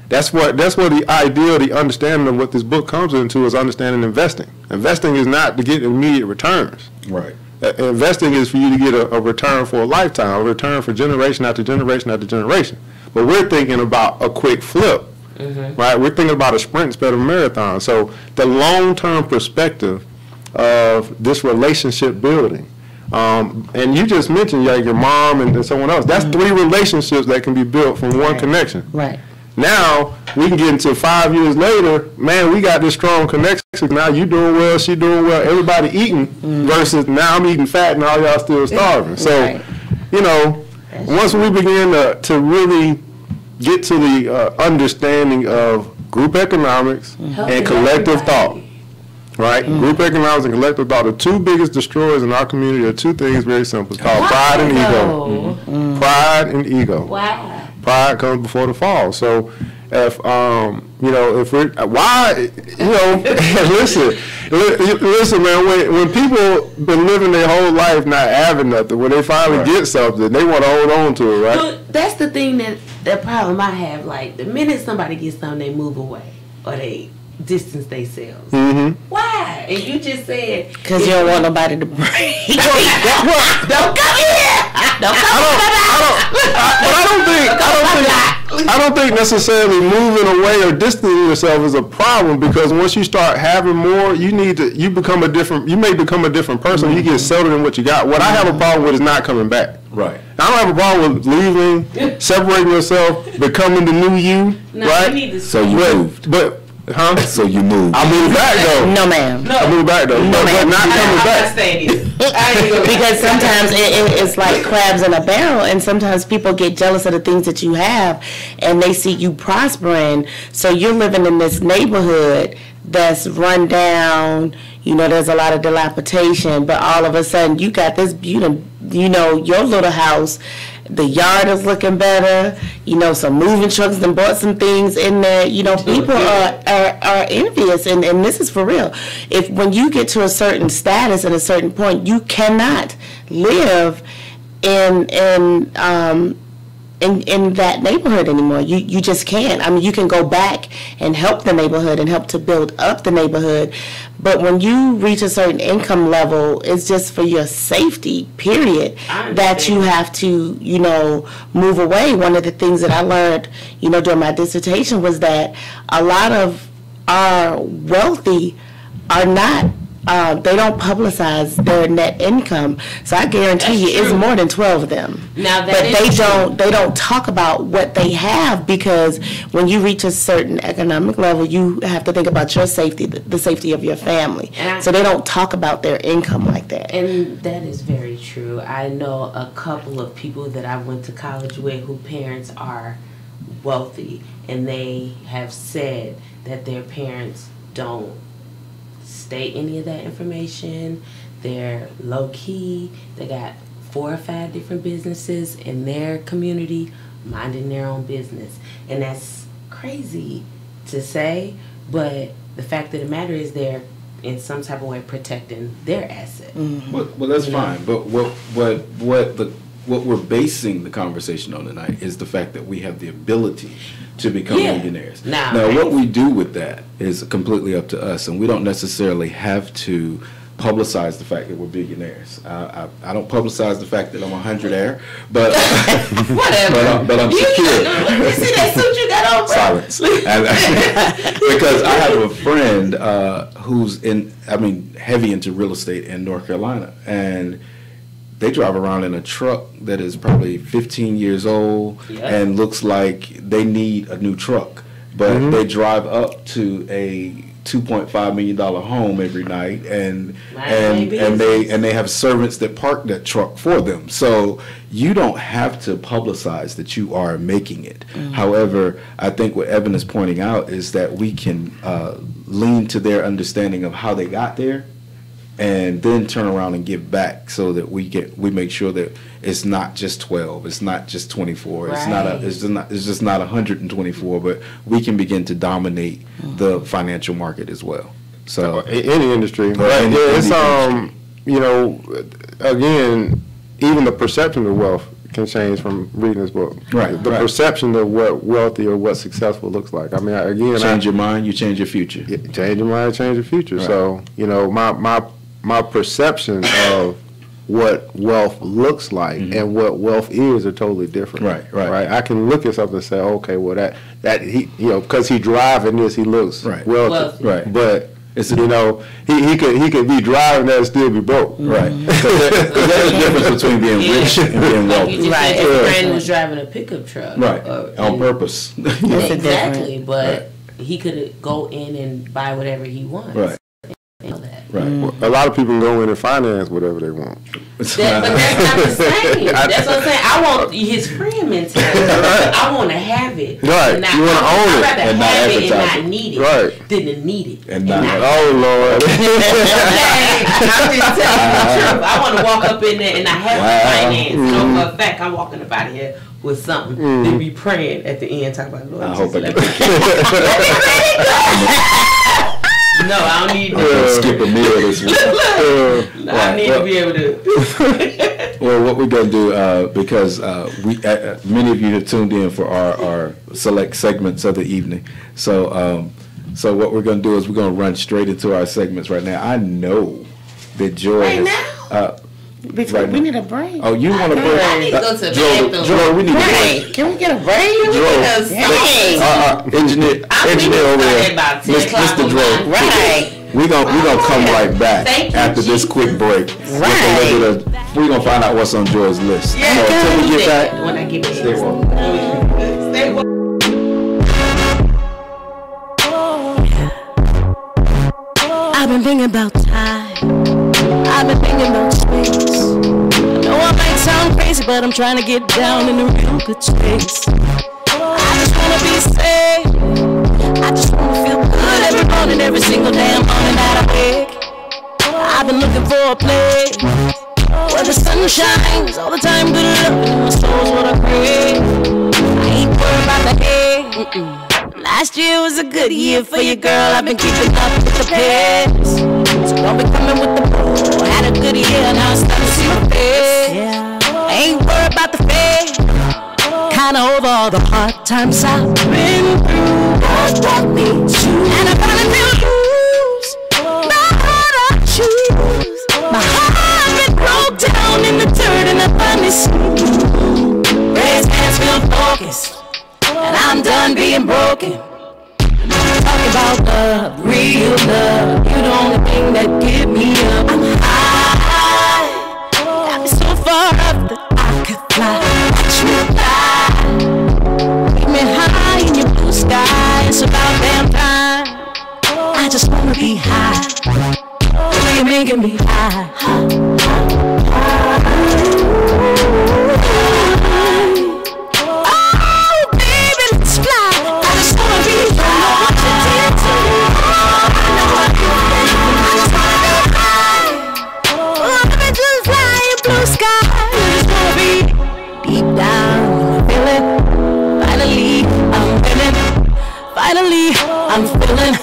that's what the idea, the understanding of what this book comes into is understanding investing. Investing is not to get immediate returns. Right. Investing is for you to get a return for a lifetime, a return for generation after generation after generation. But we're thinking about a quick flip. Right, we're thinking about a sprint instead of a marathon. So the long-term perspective of this relationship building, and you just mentioned your mom and someone else. That's 3 relationships that can be built from one connection. Right. Now we can get into 5 years later. Man, we got this strong connection. Now you doing well, she doing well, everybody eating. Versus now I'm eating fat and all y'all still starving. So, you know, once we begin to really get to the understanding of group economics and collective thought, right? Group economics and collective thought. The 2 biggest destroyers in our community are 2 things very simple. It's called pride and ego. Pride and ego. Wow. Pride comes before the fall. So if, if we're, listen, man, when people been living their whole life not having nothing, when they finally get something, they want to hold on to it, right? Well, that's the thing the problem I have. Like, the minute somebody gets something, they move away or they distance themselves. Why? And you just said because you don't want nobody to break. Don't come here. Don't come I don't think necessarily moving away or distancing yourself is a problem, because once you start having more, you may become a different person. You get settled in what you got. What I have a problem with is not coming back. Right. I don't have a problem with leaving, separating yourself, becoming the new you. Right. So you moved. So you moved. I moved back though. No, ma'am. I moved back though. No, but not coming back. Because sometimes it's like crabs in a barrel, and sometimes people get jealous of the things that you have, and they see you prospering. So you're living in this neighborhood that's run down. You know, there's a lot of dilapidation, but all of a sudden you got this beautiful, your little house. The yard is looking better. Some moving trucks and bought some things in there. People are envious, and this is for real. When you get to a certain status and a certain point, you cannot live in that neighborhood anymore. You just can't. I mean, you can go back and help the neighborhood and help to build up the neighborhood, but when you reach a certain income level, it's just for your safety, period, that you have to, move away. One of the things that I learned, during my dissertation was that a lot of our wealthy are not, they don't publicize their net income. So I guarantee it's more than 12 of them. Now they don't talk about what they have, because when you reach a certain economic level, you have to think about your safety, the safety of your family. So they don't talk about their income like that. And that is very true. I know a couple of people that I went to college with whose parents are wealthy, and they have said that their parents don't state any of that information. They're low key. They got 4 or 5 different businesses in their community, minding their own business, and that's crazy to say, but the fact of the matter is they're in some type of way protecting their asset. Well, that's fine, but what we're basing the conversation on tonight is the fact that we have the ability to become millionaires. Now, what we do with that is completely up to us, and we don't necessarily have to publicize the fact that we're billionaires. I don't publicize the fact that I'm 100-aire, but Whatever. but I'm secure. You see that suit you got on, bro? Silence. Because I have a friend who's heavy into real estate in North Carolina, and they drive around in a truck that is probably 15 years old and looks like they need a new truck, but they drive up to a $2.5 million home every night, and they have servants that park that truck for them. So you don't have to publicize that you are making it. However, I think what Evan is pointing out is that we can lean to their understanding of how they got there, and then turn around and give back, so that we make sure that it's not just 12, it's not just 24, Right. it's just not 124, but we can begin to dominate the financial market as well. So any industry, but any it's industry. you know, again, even the perception of wealth can change from reading this book. Right, The right. perception of what wealthy or what successful looks like. I mean, again, change your mind, you change your future. change your mind, change your future. Right. So, you know, my perception of what wealth looks like and what wealth is are totally different. Right. I can look at something and say, okay, well that he, you know, because he driving this, he looks wealthy. Right. But It's you know, he could be driving that and still be broke. Right. Because there's a difference between being rich and being Like wealthy. you just Right. said, his friend was driving a pickup truck. Right. On and- purpose. Exactly, different. but he could go in and buy whatever he wants. Right. You know that. Right. A lot of people go in and finance whatever they want. But that's not the same. That's what I'm saying. I want his friend mentality. I want to have it. Right. And You wanna own it I'd rather and not have it and advertise not it. need it Right. than to need it. And not- Oh Lord. I'm just telling you the truth. I want to walk up in there and I have the finance. So for a fact, I'm walking up out of here with something. Then be praying at the end, talking about Lord. I hope I let can No, I don't need that. skip a meal this week. I need to be able to. Well, what we're going to do, because many of you have tuned in for our select segments of the evening. So what we're going to do is we're going to run straight into our segments right now. I know that Joy Right has, Before Right we now. need a break. Oh, you want to break? I need to go to the Joel, bathroom. we need a break. Right. Can we get a break? Joel, Dang. engineer over there, about 10 o'clock Mr. on Joel. mine. Right. We're gonna come right back Thank you, after this quick break. Right. We're gonna find out what's on Joy's list. Yeah, So until we get back, when I get back. stay woke. Stay woke. I've been thinking about time. I've been thinking about space. I know I might sound crazy, but I'm trying to get down in a real good space. I just wanna be safe. I just wanna feel good every morning, every single damn morning that I wake. I've been looking for a place where the sun shines all the time. Good love in my soul's what I crave. I ain't worried about the hate. Last year was a good year for you, girl. I've been keeping up with the pace. So don't be coming with the bull. Had a good year, now it's time to see my face. I ain't worried about the fate. Kinda over all the hard times I've been through. God brought me to, and I finally feel loose. My heart I choose. My heart been broke down in the dirt, and I finally see you. Raise hands, feel focused. And I'm done being broken. Talk about love, real love. You the only thing that give me up. I'm high, got me so far up that I could fly. Watch me fly, keep me high in your blue sky. It's about damn time. I just wanna be high. You're making me high. Finally, I'm feeling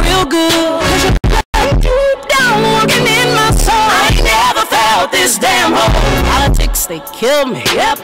real good. 'Cause you're deep down, working in my soul. I ain't never felt this damn hole. Politics, they kill me, yep.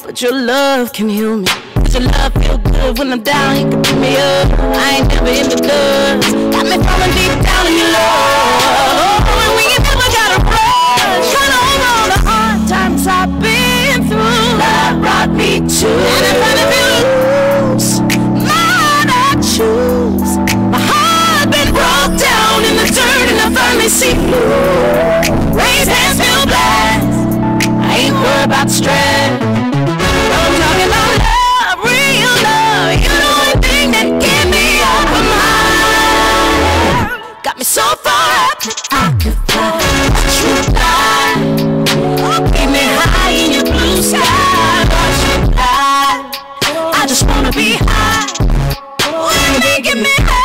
But your love can heal me. Cause your love feel good when I'm down, you can pick me up. I ain't never in the dust. Got me falling deep down in your love. And we ain't never gotta rush. Trying to hold all the hard times I've been through. Love brought me to. And if I lose, mine I choose. My heart been broke down in the dirt and I finally see blue. Raise hands, feel blessed. I ain't worried about the stress. I'm talking about love, real love. You're the one thing that get me off my mind. Got me so far up that I could fly. Watch you fly. Keep me high in your blue sky. Watch you fly. I just wanna be high. You're making me high.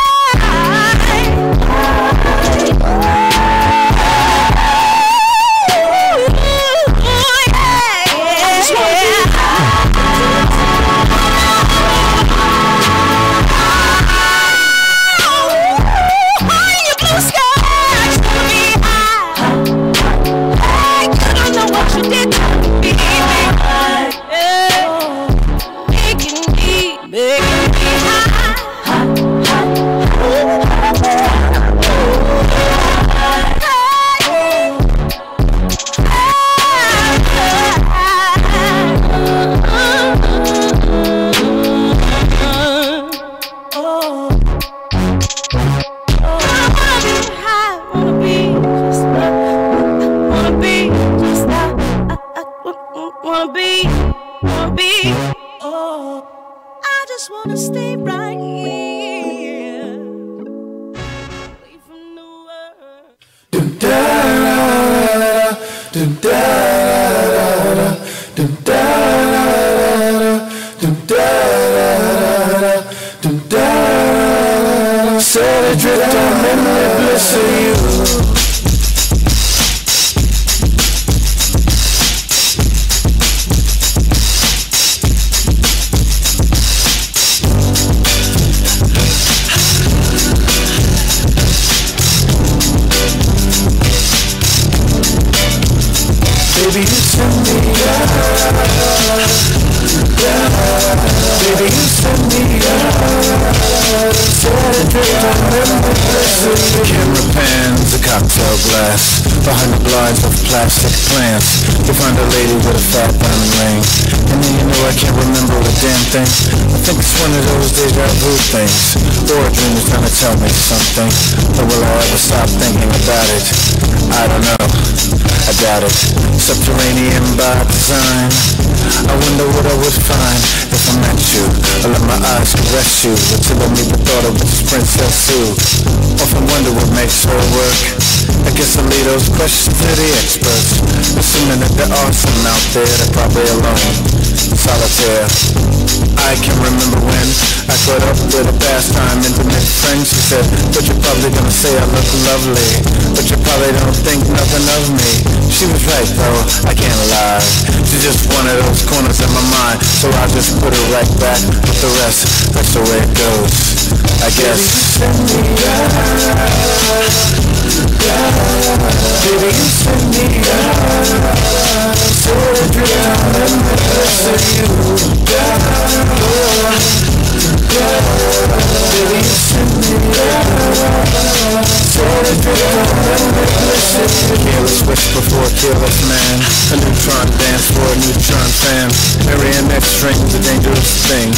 Behind the blinds of plastic plants, you find a lady with a fat diamond ring. And then you know I can't remember a damn thing. I think it's one of those deja vu things, or a dream is trying to tell me something. But will I ever stop thinking about it? I don't know, I doubt it. Subterranean by design. I wonder what I would find if I met you. I let my eyes caress you until I meet the thought of this Princess Sue. Often wonder what makes her work. I guess I'll leave those questions to the experts. Assuming that there are some out there, they're probably alone, solitaire. I can remember when I caught up with a pastime intimate friend. She said, but you're probably gonna say I look lovely, but you probably don't think nothing of me. She was right though, I can't lie. She's just one of those corners in my mind, so I just put her right back with the rest. That's the way it goes, I guess. Baby, you send me down. So I drip down and listen you down. Baby, you send me down. So I drip down and listen you. Careless wish before a careless man. A neutron dance for a neutron fan. IBNX strings are dangerous things.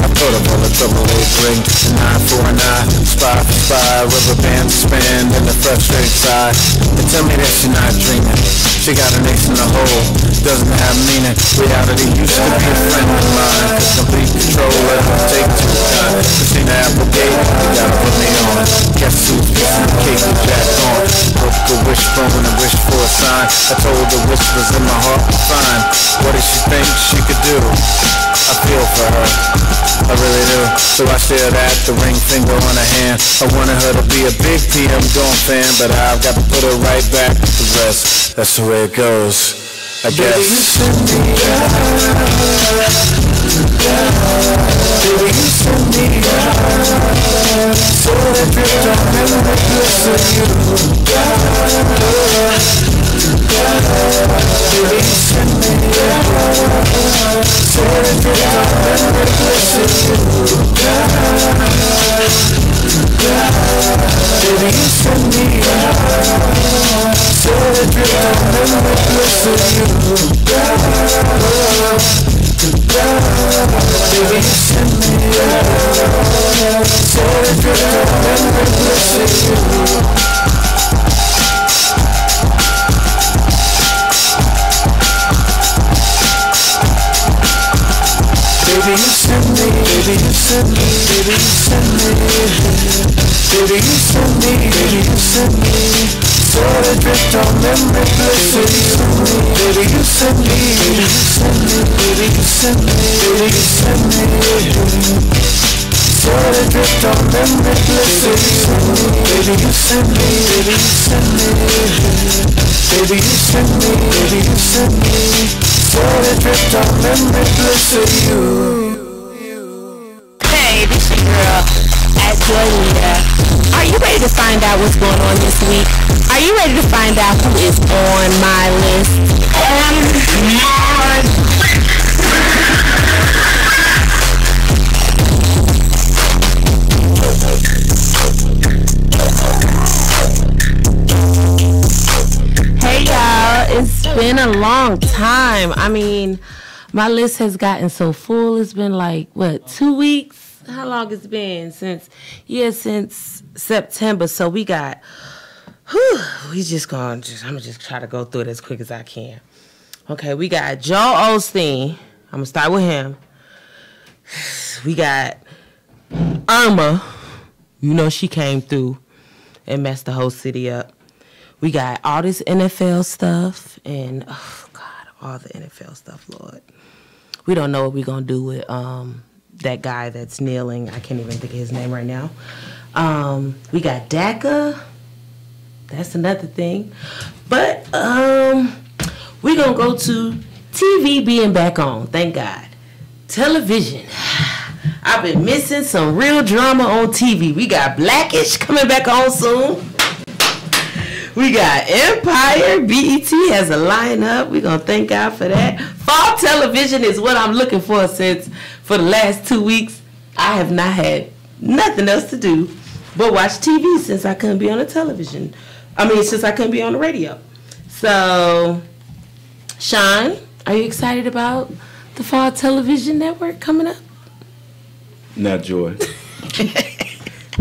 I thought of all the trouble they bring. An eye for an eye, spy for spy, rubber band span, and the frustrated side. They tell me that she's not dreaming. She got an ace in the hole, doesn't have meaning. Reality used to be a friend of mine. Cause complete control, let them take too time. Christina Applegate, you gotta put me on. Guess who's kissing the cake with Jack on? Broke a wishbone and wish for a sign. I told her whispers in my heart were fine. What did she think she could do? I feel for her, I really do. So I stared at the ring finger on her hand. I wanted her to be a big PM Dawn fan, but I've got to put her right back to the rest. That's the way it goes, I guess. Baby, you send me down. Baby, you send me out. So I drift on memory bliss of you. Baby, you send me out. So I drift on memory bliss of you. Baby, you send me out. So I drift on memory bliss of you. Baby, you send me out. So I drift on memory bliss of you. Baby, you send me, baby, you send me, baby, you send me. Baby, you send me, baby, you send me. So I drift on memory bliss of you. Baby, you send me, baby, you send me, baby, you send me, baby, you send me. So I drift on memory bliss of you. Baby, you send me, baby, you send me. Baby, you send me, baby, you send me. So I drift on memory bliss of you. Hey, this your girl, Joylia. Are you ready to find out what's going on this week? Are you ready to find out who is on my list? Hey y'all, it's been a long time. I mean, my list has gotten so full. It's been like, what, 2 weeks? How long it's been? Since September. So we got, I'm just try to go through it as quick as I can. Okay, we got Joel Osteen. I'm going to start with him. We got Irma. You know she came through and messed the whole city up. We got all this NFL stuff and, oh, God, all the NFL stuff, Lord. We don't know what we're going to do with that guy that's kneeling. I can't even think of his name right now. We got DACA. That's another thing. But we're going to go to TV being back on. Thank God. Television. I've been missing some real drama on TV. We got Blackish coming back on soon. We got Empire. BET has a lineup. We're going to thank God for that. Fall television is what I'm looking for since for the last 2 weeks. I have not had nothing else to do but watch TV since I couldn't be on the television. Since I couldn't be on the radio. So, Sean, are you excited about the Fall Television Network coming up? Not Joy.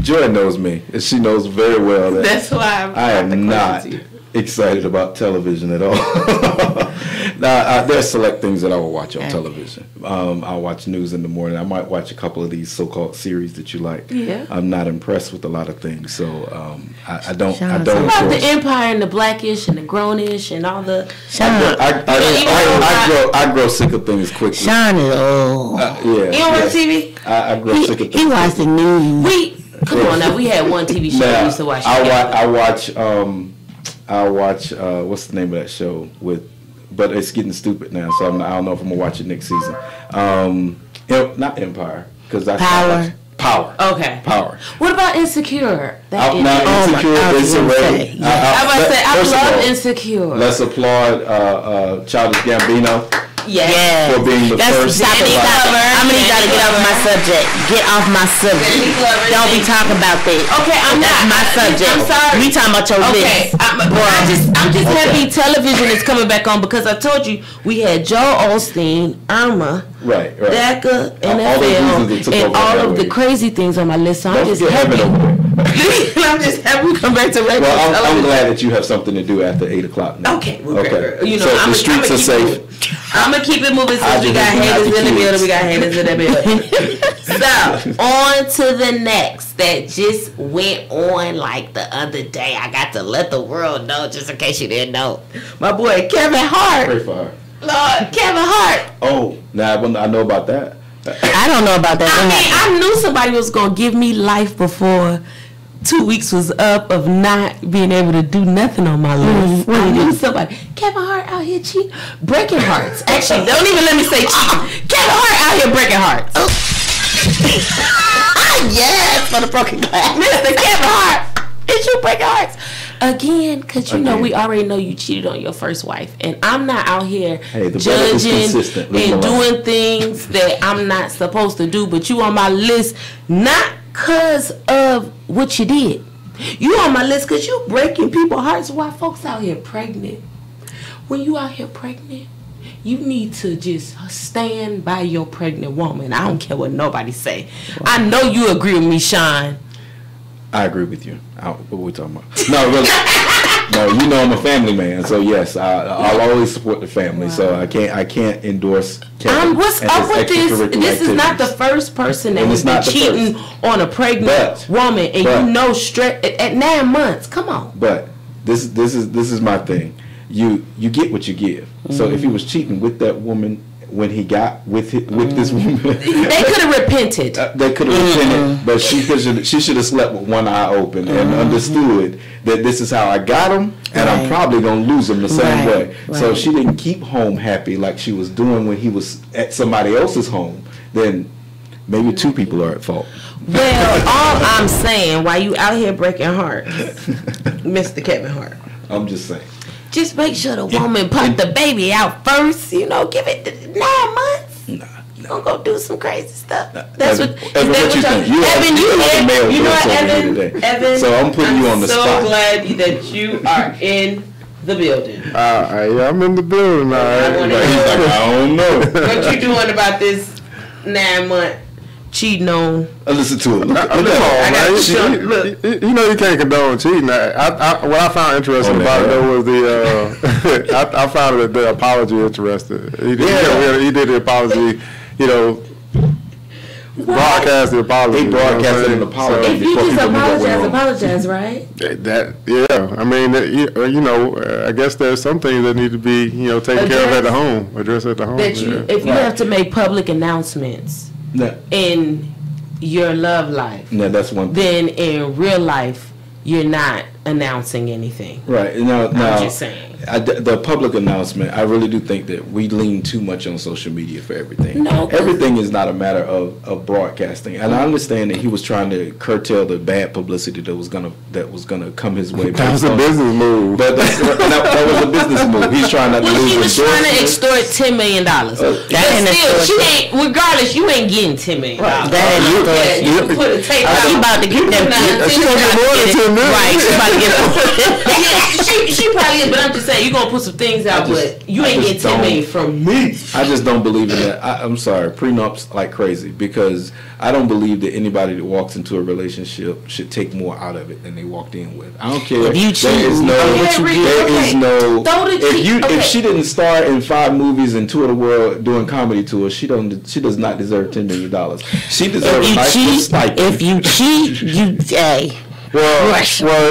Joy knows me, and she knows very well that that's why I am not excited about television at all. Now, there's select things that I will watch on television. I'll watch news in the morning. I might watch a couple of these so-called series that you like. Yeah. I'm not impressed with a lot of things, so I don't. What about the Empire and the Blackish and the Grownish and all the? I grow sick of things quickly. Sean is old. You don't watch TV? I grow sick of things. He watched the news. Come on now, we had one TV show we used to watch. I watch what's the name of that show but it's getting stupid now, so I don't know if I'm gonna watch it next season. Not Empire, because that's Power. Okay. Power. What about Insecure? Insecure is already. I love Insecure. Let's applaud Childish Gambino. Yes. For being the first. I'm gonna gotta get off my subject. Get off my subject. Don't be talking about that. Okay, That's my subject. I'm sorry. We talking about your list. I'm just happy television is coming back on because I told you we had Joel Osteen, Irma, right. DACA, NFL, and all of the crazy things on my list. So I'm just happy. I'm just happy we come back to regular television. I'm glad that you have something to do after 8 o'clock now. Okay. So the streets are safe. I'm gonna keep it moving since we got haters in the building. We got haters in the building. So on to the next that just went on like the other day. I got to let the world know just in case you didn't know. My boy Kevin Hart. Pray for her. Lord, Kevin Hart. Oh, now I know about that. I don't know about that. I knew somebody was gonna give me life before 2 weeks was up of not being able to do nothing on my list. I knew somebody. Kevin Hart out here cheating, breaking hearts. Actually, don't even let me say cheating. Kevin Hart out here breaking hearts. Yes, for the broken glass. Mr. Kevin Hart, is you breaking hearts? Again, because you know we already know you cheated on your first wife. And I'm not out here judging and doing things that I'm not supposed to do. But you on my list not because of what you did. You on my list because you breaking people's hearts while folks out here pregnant. When you out here pregnant, you need to just stand by your pregnant woman. I don't care what nobody say. I know you agree with me, Sean. I agree with you. What are we talking about? No, really. No, you know I'm a family man, so yes, I'll always support the family. Wow. So I can't endorse Kevin. What's up with this? This is not the first person that has been cheating on a pregnant woman, and you know straight at 9 months. Come on. But this is my thing. You get what you give. So if he was cheating with that woman when he got with this woman, they could have repented. They could have repented, but she should have slept with one eye open and understood that this is how I got him, and I'm probably gonna lose him the same way. Right. So she didn't keep home happy like she was doing when he was at somebody else's home. Then maybe two people are at fault. Well, all I'm saying, while you out here breaking hearts, Mr. Kevin Hart, I'm just saying. Just make sure the woman put the baby out first. You know, give it 9 months. Nah. Don't go do some crazy stuff. That's Evan, what you think. Evan, you know what, Evan? So I'm putting you on the spot. I'm so glad that you are in the building. Yeah, I'm in the building. I don't know. What you doing about this 9-month cheating on? Listen to it. You know you can't condone cheating. What I found interesting about it though was the I found the apology interesting. He did the apology. You know, broadcast the apology. He broadcasted an apology. If you just apologize, right? I mean, you know, I guess there's some things that need to be, you know, taken care of at the home, addressed at the home. If you have to make public announcements in your love life, that's one thing. Then in real life, you're not announcing anything. Right. Now, I'm just saying. The public announcement, I really do think that we lean too much on social media for everything. No, everything is not a matter of broadcasting, and I understand that he was trying to curtail the bad publicity that was gonna come his way. That was a business move. But that was a business move. He's trying not to lose. He was trying to extort $10 million. She ain't. Regardless, you ain't getting $10 million. That ain't you can put a tape out. She about to get them. She gonna get more than $10 million. Right. She about to get. She probably is, but I'm just saying you're gonna put some things out, but you ain't getting $10 million from me. I just don't believe in that. I'm sorry, prenups like crazy, because I don't believe that anybody that walks into a relationship should take more out of it than they walked in with. I don't care. If you cheat, if she didn't star in 5 movies and tour the world doing comedy tours, she does not deserve $10 million. She deserves a nice stipend. If you cheat, you Well,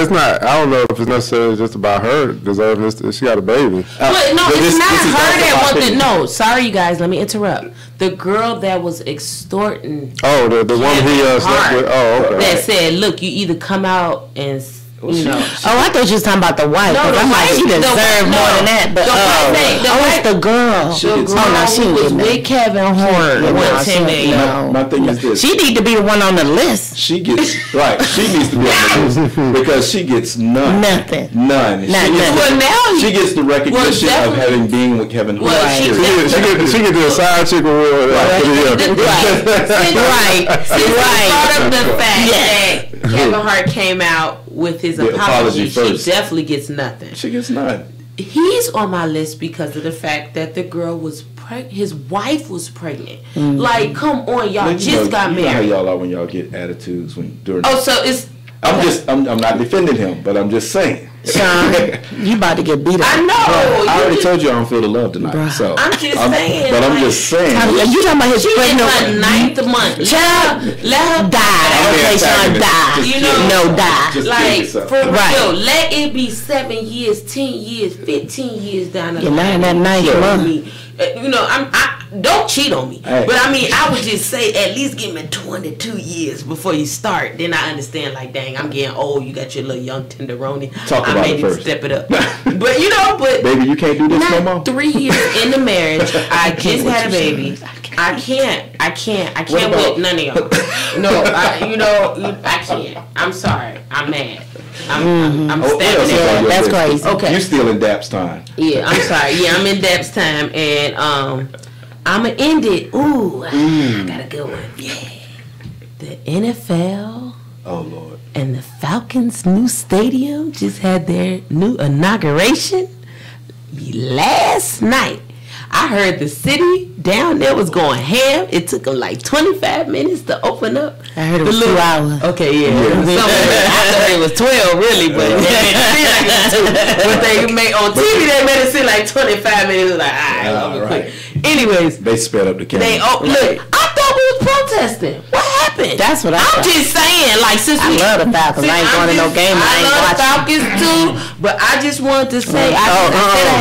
it's not. I don't know if it's necessarily just about her deserving this. She got a baby. But no, it's not her that wanted. No, sorry, you guys. Let me interrupt. The girl that was extorting. Oh, the one he slept with. Oh, okay. That said, look, you either come out and. You know. I thought you was talking about the wife. No, I'm like, she deserved more than that. But it's the girl. She was with Kevin Hart. My thing is this: she need to be the one on the list. She gets right. She needs to be on the list because she gets none. Nothing. None. She gets the recognition of having been with Kevin Hart. She gets the side chick award. Right. Part of the fact that Kevin Hart came out with his apology. She definitely gets nothing. She gets none. He's on my list because of the fact that the girl was his wife was pregnant. Mm-hmm. Like, come on, y'all got married. You know how y'all are when y'all get attitudes during. Oh, so it's. I'm not defending him, but I'm just saying. Sean, you about to get beat up. I know. I already told you I don't feel the love tonight. Bruh. So I'm just saying. But I'm just saying. You talking about his pregnant? She in her 9th month. Child, let her die. Okay, Sean, die. You know, die. Like, for real, let it be 7 years, 10 years, 15 years down the line. You're not in that 9th month. You know, I don't cheat on me. Hey. But I mean, I would just say at least give me 22 years before you start. Then I understand, like, dang, I'm getting old. You got your little young tenderoni. Talk about it first. Step it up. But you know, baby, you can't do this no more. 3 years in the marriage, I just had a baby. I can't with none of y'all. No, I can't. I'm sorry. I'm mad. I'm stabbing it. That's crazy. Okay. You still in Dap's time. Yeah, I'm sorry. Yeah, I'm in Dap's time, and I'ma end it. Ooh, I got a good one. Yeah, the NFL. Oh Lord. And the Falcons' new stadium just had their new inauguration last night. I heard the city down there was going ham. It took them like 25 minutes to open up. I heard it was 2 hours. Okay, yeah. I thought it was 12, really, but it seemed like it was 2. But they made on TV, they made it seem like 25 minutes. It was like, all right, quick. Anyways, they sped up the camera. Look, I thought we was protesting. What happened? That's what I'm just saying. Like, since I love the Falcons. I ain't going to no game. I ain't love the Falcons too, but I just wanted to say I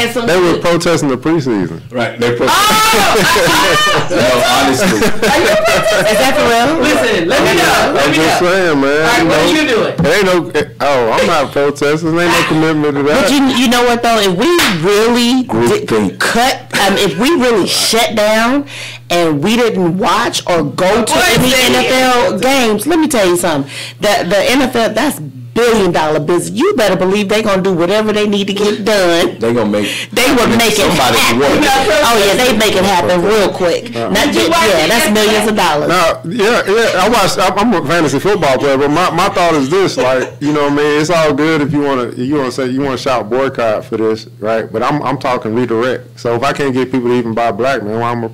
had some. They were protesting the preseason. Right, they're protesting. No, honestly. Are you protesting? Is that for real? Listen, let me know. I'm just saying, man. All right, what are you doing? There ain't no. I'm not protesting. There ain't no commitment to that. But you know what though? If we really if we really shut down and we didn't watch or go to any NFL games, let me tell you something. The NFL, that's $1 billion business. You better believe they gonna do whatever they need to get done. They gonna make. They will make it happen. Oh yeah, they make it happen real quick. Not just, that's millions of dollars. No, I'm a fantasy football player, but my thought is this: like, you know what I mean? It's all good if you want to shout boycott for this, right? But I'm talking redirect. So if I can't get people to even buy black, man, why am I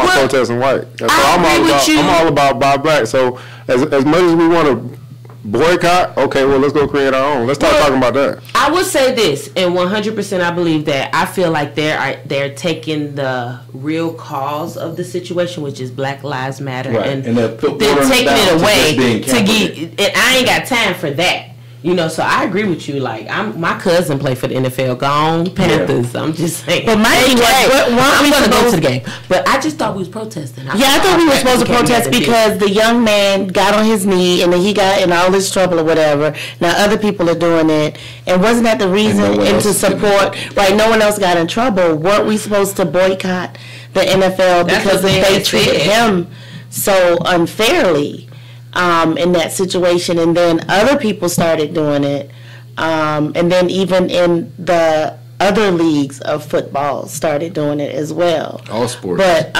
protesting white? So I'm all about buy black. So as much as we want to boycott, okay, well, let's go create our own. Let's start talking about that. I would say this, and 100% I believe that. I feel like they're taking the real cause of the situation, which is Black Lives Matter, right. and they're taking it away to get. And I ain't got time for that. You know, so I agree with you. Like, my cousin played for the NFL. Gone Panthers. Yeah. I'm just saying. But my thing was, I'm going to go to the game. But I just thought we was protesting. I thought we were supposed to protest because the young man got on his knee and then he got in all this trouble or whatever. Now other people are doing it. And wasn't that the reason? And to support, right? No one else got in trouble. Weren't we supposed to boycott the NFL because they treated him so unfairly? In that situation, and then other people started doing it, and then even in the other leagues of football started doing it as well. All sports. But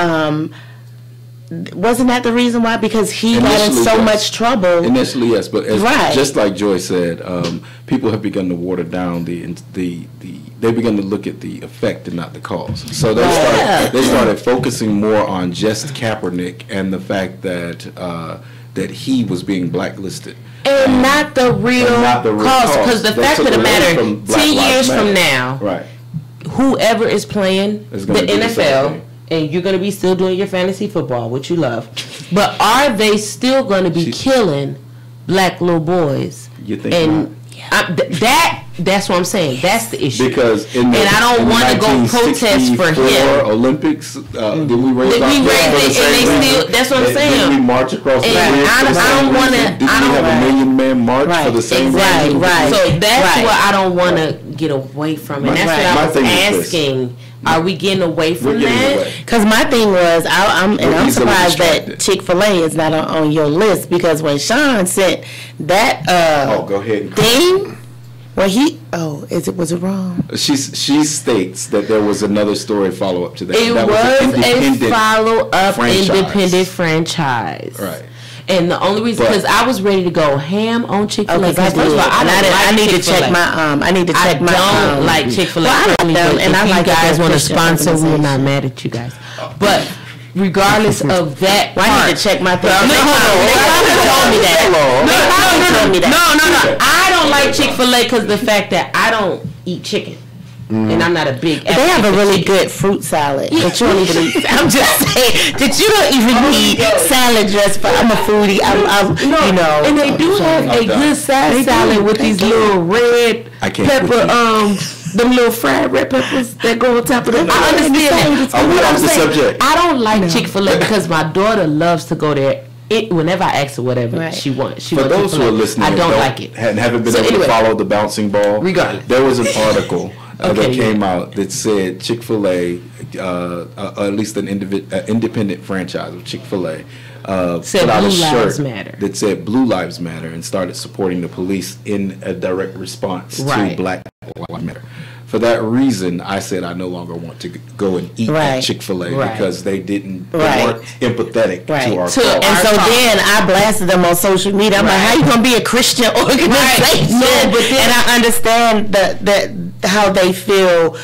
wasn't that the reason why? Because he got in so much trouble. Initially, yes, but just like Joy said, people have begun to water down they began to look at the effect and not the cause. So they started focusing more on just Kaepernick and the fact that he was being blacklisted. And not the real cause. Because the fact of the matter, 10 years from now, right, whoever is playing the NFL, and you're going to be still doing your fantasy football, which you love, but are they still going to be killing black little boys? You think not? That's what I'm saying. That's the issue. Because I don't want to go protest for him. Olympics, did we raise our still. That's what I'm saying. Did we march across the bridge? I don't want to. Did we have a 1 million man march for the same reason? Right. So that's what I don't want to get away from, and that's what I was asking. Are we getting away from that? Because my thing was, I'm surprised that Chick-fil-A is not on your list, because when Sean sent that go ahead. thing. Well, was it wrong? She states that there was another story follow-up to that. It was a follow-up independent franchise. Right. And the only reason, because I was ready to go ham on Chick-fil-A. First of all, I need to check my. I don't like Chick-fil-A. Well, I like them, and I like you guys want to sponsor. We're not mad at you guys, but regardless of that, I need to check my thing. No. I don't like Chick-fil-A because the fact that I don't eat chicken. And I'm not a big. They have a really good fruit salad that you don't even eat. I'm just saying that you don't even need salad dress. But I'm a foodie. And they do have a good salad with these little red pepper. Them little fried red peppers that go on top of them. I understand that. I don't like Chick-fil-A because my daughter loves to go there. Whenever I ask her whatever she wants, for those who are listening, I don't like it. Haven't been able to follow the bouncing ball. Regardless, there was an article that came out that said Chick-fil-A, at least an independent franchise of Chick-fil-A, said put out Blue a shirt Lives Matter. that said Blue Lives Matter and started supporting the police in a direct response to Black Lives Matter. For that reason, I said I no longer want to go and eat at Chick-fil-A because they weren't empathetic to our cause. And so then I blasted them on social media. I'm like, how you gonna be a Christian organization? No, but then, and I understand that how they feel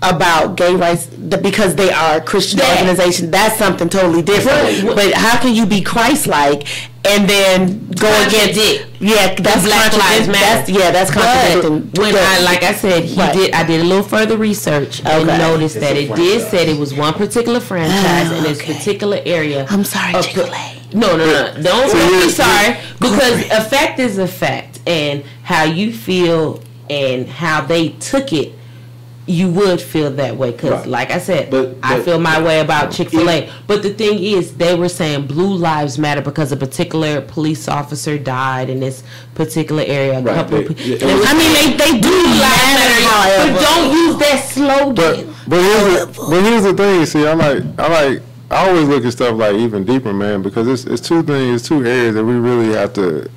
about gay rights because they are a Christian organization. That's something totally different. But how can you be Christ-like and then go against it? Yeah, that's Black Lives Matter. That's contradicting. When I said, I did a little further research and noticed that it did say it was one particular franchise in this particular area. I'm sorry, Chick-fil-A. No. Don't be sorry, because a fact is a fact, and how you feel and how they took it, you would feel that way because, like I said, I feel my way about Chick-fil-A. But the thing is, they were saying Blue Lives Matter because a particular police officer died in this particular area. A couple of people. I mean, they do matter, but don't use that slogan. But here's the thing. See, I always look at stuff like even deeper, man, because it's two things, two areas that we really have to,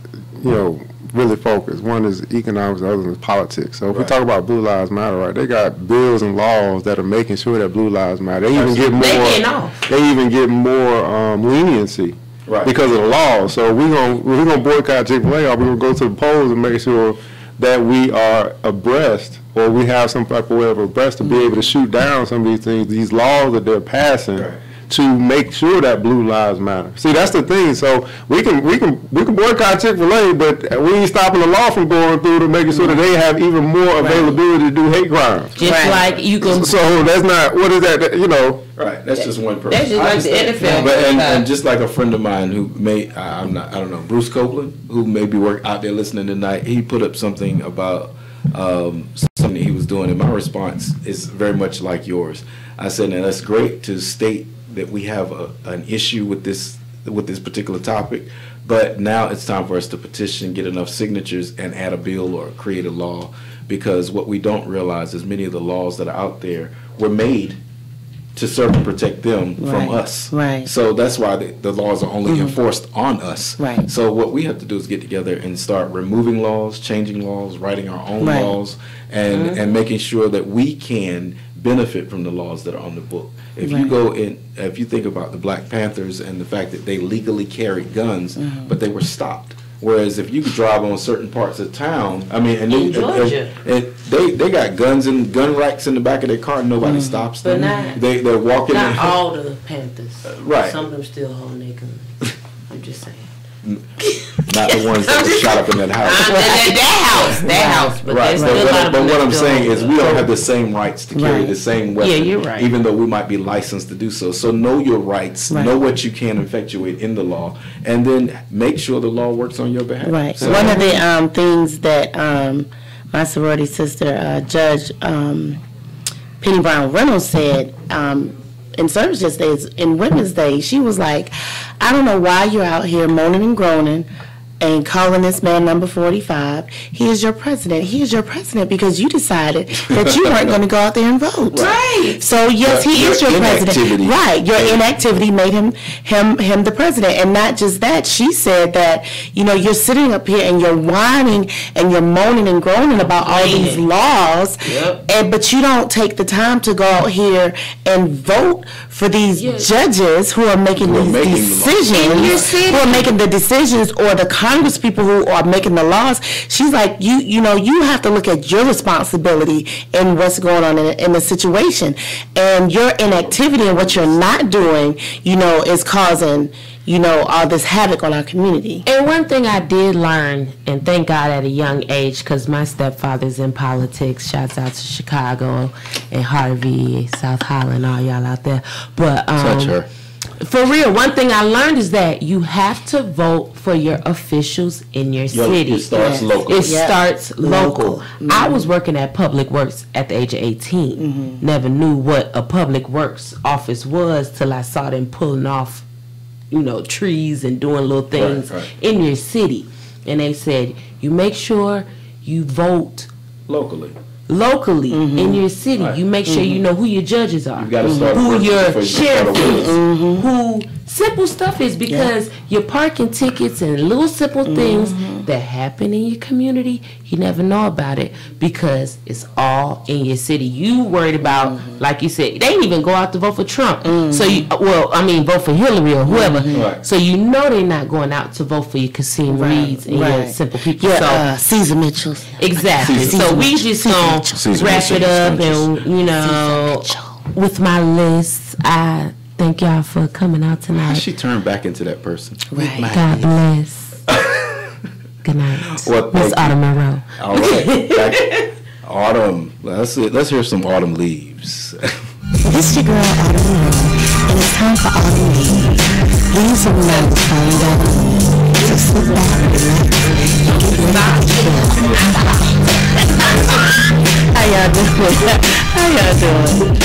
really focus. One is economics, the other is politics. So if we talk about Blue Lives Matter, right, they got bills and laws that are making sure that Blue Lives Matter. They even get more. They even get more leniency because of the law. So we're gonna boycott Chick-fil-A, or we're gonna go to the polls and make sure that we are abreast, or we have some type of way of abreast to be able to shoot down some of these things, these laws that they're passing. To make sure that Blue Lives Matter. See, that's the thing. So we can boycott Chick-fil-A, but we ain't stopping the law from going through to making sure that they have even more availability to do hate crimes. Just like you can. So that's not, what is that? Right. That's just one person. That's just like the NFL. But and just like a friend of mine who I don't know, Bruce Copeland, who may be out there listening tonight. He put up something about something he was doing, and my response is very much like yours. I said, now that's great to state that we have an issue with this particular topic, but now it's time for us to petition, get enough signatures, and add a bill or create a law, because what we don't realize is many of the laws that are out there were made to serve and protect them from us. Right. So that's why the laws are only enforced on us. Right. So what we have to do is get together and start removing laws, changing laws, writing our own laws, and making sure that we can benefit from the laws that are on the book. If you go in, if you think about the Black Panthers and the fact that they legally carried guns, but they were stopped. Whereas if you drive on certain parts of town, I mean, in Georgia, they got guns and gun racks in the back of their car, and nobody stops them. But they're walking. Not all the Panthers. Right. Some of them still holding their guns. I'm just saying. Not the ones that were shot up in that house. That house. But there's still a lot of them. But what I'm saying is we don't have the same rights to carry the same weapon. Yeah, you're right. Even though we might be licensed to do so. So know your rights, know what you can effectuate in the law, and then make sure the law works on your behalf. Right. So, one of the things that my sorority sister, Judge Penny Brown Reynolds said in service yesterday, in Women's Day, she was like, I don't know why you're out here moaning and groaning and calling this man number 45. He is your president. He is your president because you decided that you weren't going to go out there and vote. Right. So yes, he is your president. Right. Your inactivity made him the president. And not just that, she said that, you're sitting up here and you're whining and you're moaning and groaning about all these laws, but you don't take the time to go out here and vote for these judges who are making these decisions, who are making the decisions, or the Congress people who are making the laws. She's like, you have to look at your responsibility in what's going on in the situation, and your inactivity and what you're not doing, is causing all this havoc on our community. And one thing I did learn, and thank God at a young age, because my stepfather's in politics. Shouts out to Chicago and Harvey, South Holland, all y'all out there. But touch her. For real, one thing I learned is that you have to vote for your officials in your city. It starts local. It starts local. I was working at Public Works at the age of 18. Never knew what a Public Works office was till I saw them pulling off trees and doing little things in your city. And they said, you make sure you vote locally. locally in your city. You make sure you know who your judges are, You got to start who first your before you start sheriff a is, witness. who simple stuff is, because your parking tickets and little simple things that happen in your community, you never know about it because it's all in your city. You worried about, like you said, they didn't even go out to vote for Trump. So you, vote for Hillary or whoever. Right. So you know they're not going out to vote for your Kasim Reeds and your simple people. Yeah, So Caesar Mitchell's. exactly. Caesar So we Mitchell. just gonna Caesar wrap Mitchell. it up, and with my list, I thank y'all for coming out How tonight. she turned back into that person? Right. God bless. Good night, Well, Miss thank you. Autumn Monroe. All right. Back- Autumn. Let's hear some Autumn Leaves. This is your girl, Autumn Monroe, and it's time for Autumn Leaves. Leaves of love is falling down on me. So sit back, relax, and get ready to chill. How y'all doing?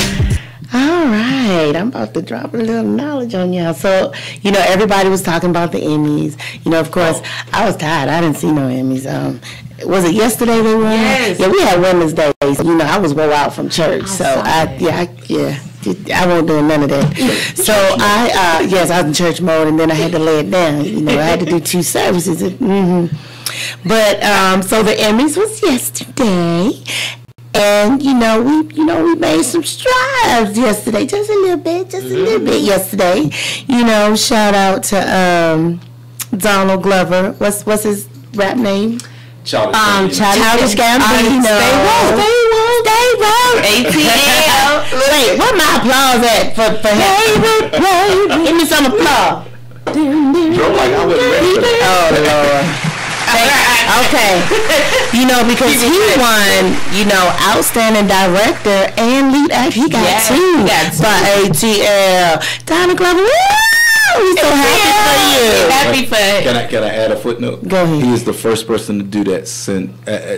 All right, I'm about to drop a little knowledge on y'all. So, everybody was talking about the Emmys. Of course, I was tired. I didn't see no Emmys. Was it yesterday they won? Yes. Yeah, we had Women's Day. So, I was wore out from church. So, I won't do none of that. So, I was in church mode, and then I had to lay it down. I had to do 2 services. But, so the Emmys was yesterday. And we made some strides yesterday, just a little bit yesterday. Shout out to Donald Glover. What's his rap name? Childish Gambino. Stay woke. ATL. Wait, where my applause at for him? Give me some applause. You're like, I wasn't ready for that. Oh Lord. Okay, because he won, outstanding director and lead actor. He got 2 by ATL. Donald Glover, woo! We're so happy for you. Happy for Can I add a footnote? Go ahead. He is the first person to do that since.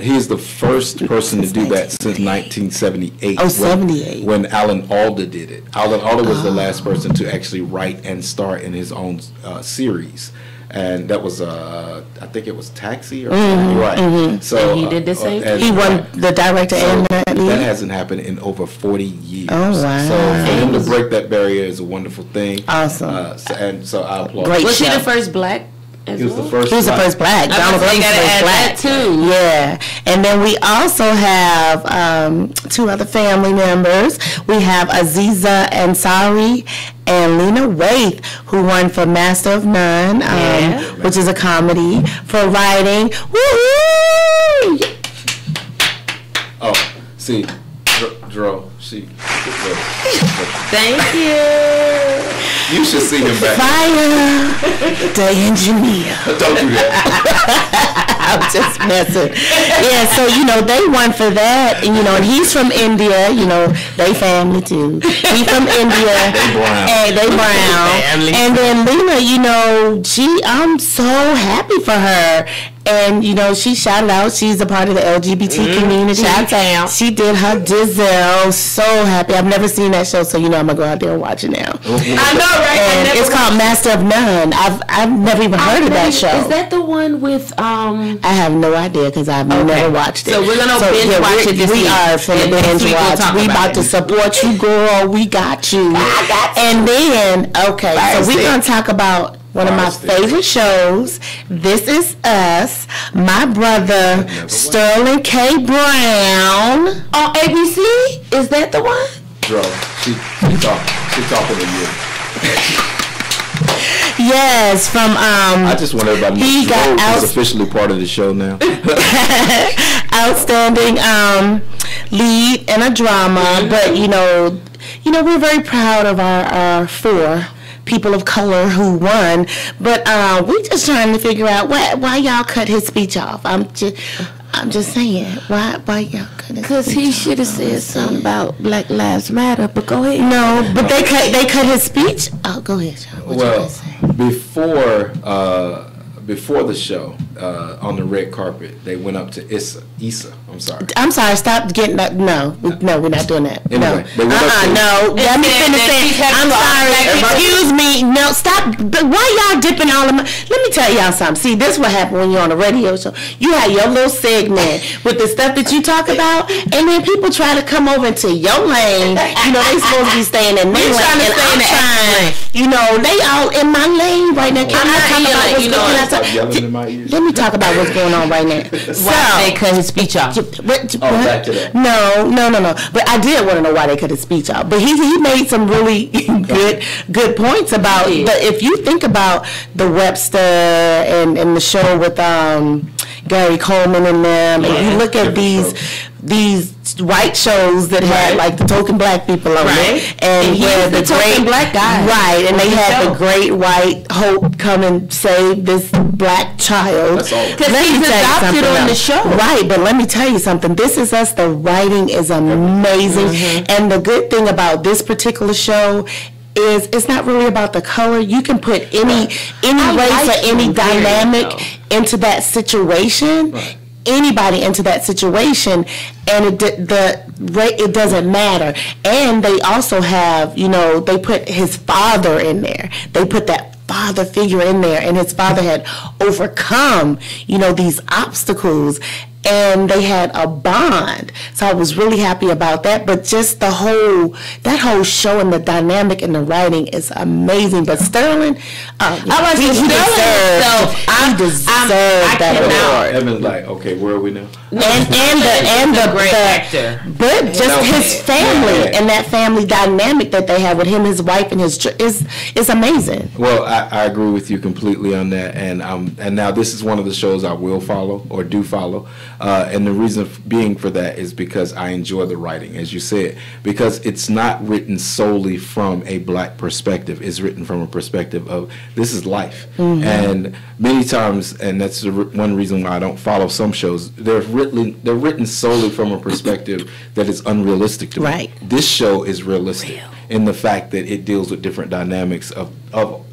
He is the first person to do that since 1978. Oh, 78. When Alan Alda did it. Alan Alda was the last person to actually write and star in his own series. And that was, I think it was Taxi or something. Right. So And he did the same thing? He won the director and the lead? That hasn't happened in over 40 years. Oh, wow. So for him to break that barrier is a wonderful thing. Awesome. So I applaud. Great Was he show. the first black? He was the first. He was the first black. Donald Glover was the first black. Too. Yeah. And then we also have 2 other family members. We have Aziza Ansari and Lena Waithe, who won for Master of None, which is a comedy, for writing. Woo-hoo! Oh, see, Dro, Thank you. you should see him back. Fire the engineer. Don't do that. I'm just messing. Yeah, so, they won for that. And he's from India. They family too. He's from India. They brown. And then Lena, I'm so happy for her. And, she shouted out. She's a part of the LGBT community. Shout out. She did her Dizzle. So happy. I've never seen that show, so, I'm going to go out there and watch it now. I know, right? And it's called Master of None. I've never even heard of that show. Is that the one with I have no idea because I've never watched it. So we're gonna binge watch it this week. We are finna binge watch. We about to support you, girl. We got you. I got you. And then, so we're gonna talk about one of my favorite shows. This Is Us. My brother Sterling K. Brown on ABC. Is that the one? Dro, she talking to you. Yes, from I just want everybody to he know got Dro out- is officially part of the show now. outstanding lead in a drama, but we're very proud of our 4 people of color who won, but we just trying to figure out why y'all cut his speech off. I'm just saying, why y'all cut his Because speech he off? should have said something about Black Lives Matter, but go ahead. No, but they cut his speech. Oh, go ahead, Sean. What you Well, gonna say? before the show, on the red carpet, they went up to Issa. I'm sorry. I'm sorry. Stop getting that. No, we're not doing that. Anyway, they went no. Let me finish saying. I'm sorry. Excuse me. No, stop. But why y'all dipping all of my? Let me tell y'all something. See, this is what happened when you're on a radio show. You have your little segment with the stuff that you talk about, and then people try to come over into your lane. You know, they supposed to be staying in their lane, and I'm trying. You know, they all in my lane right now. Can I talk about what's going on? Stop yelling in my ears. Let me talk about what's going on right now. Why they cut his speech off? Back to that. No. But I did want to know why they cut his speech off. But he made some really good points about if you think about the Webster and the show with Gary Coleman and them, and you look at these white shows that had like the token black people on it, and where the great black guy, right, and they had the great white hope come and save this black child. Because he's adopted on the show, right? But let me tell you something. This Is Us. The writing is amazing, and the good thing about this particular show is it's not really about the color. You can put any race or any dynamic into that situation. Right. Anybody into that situation, and it doesn't matter. And they also have, they put his father in there. They put that father figure in there, and his father had overcome, these obstacles, and they had a bond. So I was really happy about that. But just that whole show and the dynamic and the writing is amazing. But Sterling, he deserved that award. Evan's like, okay, where are we now? And the great actor, but just his family and that family dynamic that they have with him, his wife, and is amazing. Well, I agree with you completely on that, and now this is one of the shows I will follow or do follow, and the reason being for that is because I enjoy the writing, as you said, because it's not written solely from a black perspective. It's written from a perspective of this is life, and many times, and that's one reason why I don't follow some shows. They're written solely from a perspective that is unrealistic to me. Right. This show is realistic in the fact that it deals with different dynamics of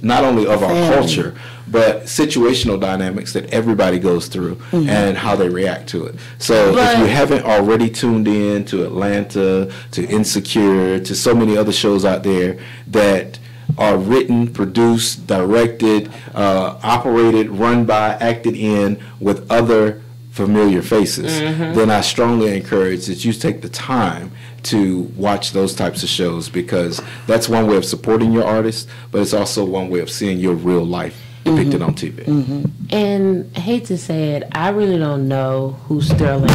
not only of our culture, but situational dynamics that everybody goes through and how they react to it. So if you haven't already tuned in to Atlanta, to Insecure, to so many other shows out there that are written, produced, directed, operated, run by, acted in with other familiar faces, then I strongly encourage that you take the time to watch those types of shows, because that's one way of supporting your artist, but it's also one way of seeing your real life depicted on TV. And I hate to say it, I really don't know who Sterling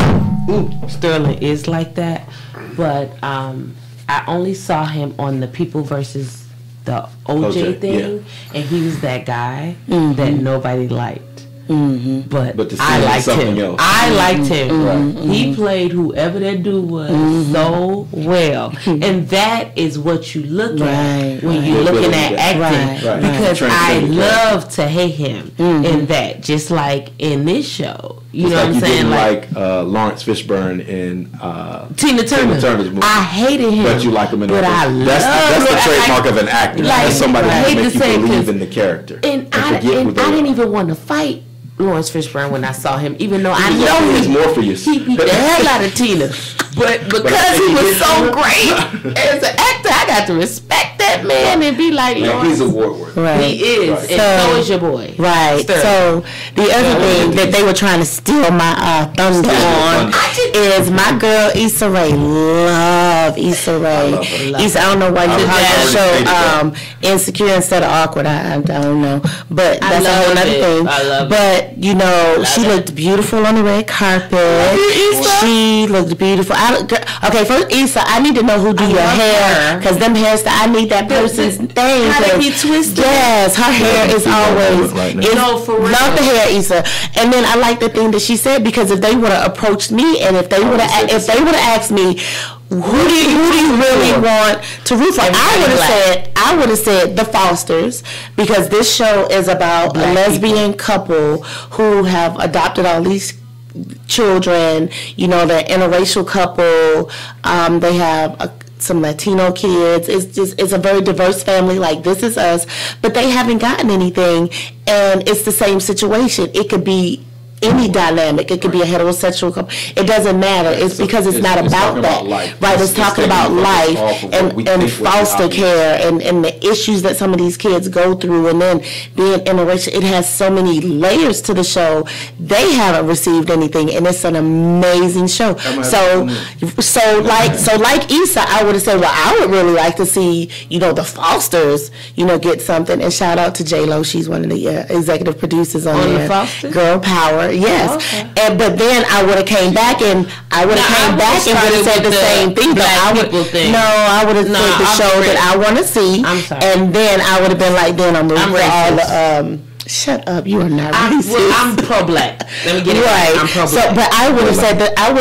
is like that, but I only saw him on the People versus the OJ thing, and he was that guy that nobody liked. But I liked him. Else. I liked him. He played whoever that dude was so well, and that is what you look at when you're looking at acting. Because I love to hate him in that, just like in this show. You know what I'm saying? Like Lawrence Fishburne in Tina Turner's movie. I hated him, but you like him in the movie. That's the trademark of an actor. That's somebody who makes you believe in the character. And I didn't even want to fight Lawrence Fishburne when I saw him, even though I know he more for you. He beat the hell out of Tina. But because he was so great as an actor, I got to respect that man and be like, he's award worthy. Right. He is, and so is your boy. Right. So the other thing that they were trying to steal my thunder on is my girl Issa Rae. Love Issa Rae. Issa, I don't know why you call the show Insecure instead of Awkward. I don't know, but that's a whole other thing. I love but she looked beautiful on the red carpet. She looked beautiful. Okay, first Issa, I need to know who do your hair, because them hairstyles, I need that person's thing. How to be twisted. Yes, her hair is always. For real. Love the hair, Issa. And then I like the thing that she said, because if they would have approached me, and if they would have asked me, who do you really want to root for? I would have said the Fosters, because this show is about a lesbian couple who have adopted all these children. They're interracial couple. They have some Latino kids. It's a very diverse family. Like, this is us, but they haven't gotten anything, and it's the same situation. It could be any dynamic. It could be a heterosexual couple. It doesn't matter. It's because it's not about that. Right. It's talking about life and foster care and the issues that some of these kids go through, and then being interracial. It has so many layers to the show. They haven't received anything, and it's an amazing show. So like Issa, I would have said, well, I would really like to see, the Fosters, get something. And shout out to J-Lo. She's one of the executive producers on there. Girl Power. Yes. Okay. But then I would have came back and would have said the same thing. But I would have said the show that I want to see. I'm sorry. And then I would have been like, then I'm rooting for all the shut up! You are not racist. I'm pro-black. Let me get it right. I'm pro-black. So, but I would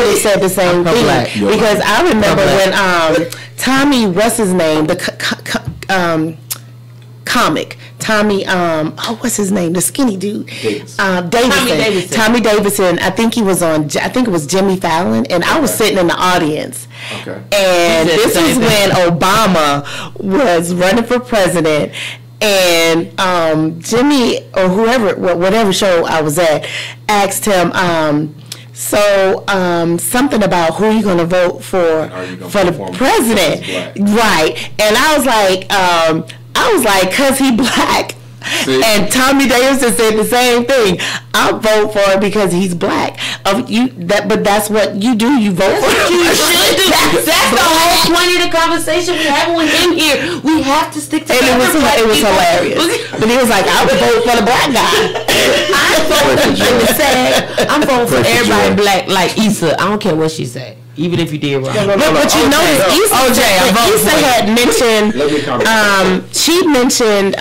have said the same thing because I remember when Tommy, what's his name, the comic. Tommy, what's his name? The skinny dude. Davidson. Tommy Davidson. I think it was Jimmy Fallon, and I was sitting in the audience. Okay. And this was when Obama was running for president, and Jimmy or whatever show I was at, asked him, something about who you going to vote for the president, right? And I was like, cause he black. See? And Tommy Davidson said the same thing. I'll vote for him because he's black. But that's what you do. You vote for him. You should do. That's the whole point of the conversation we having with him here. We have to stick together. And it was hilarious. But he was like, I would vote for the black guy. I'm voting for everybody black like Issa. I don't care what she said. Even if you did wrong. But you notice Issa had mentioned, she mentioned,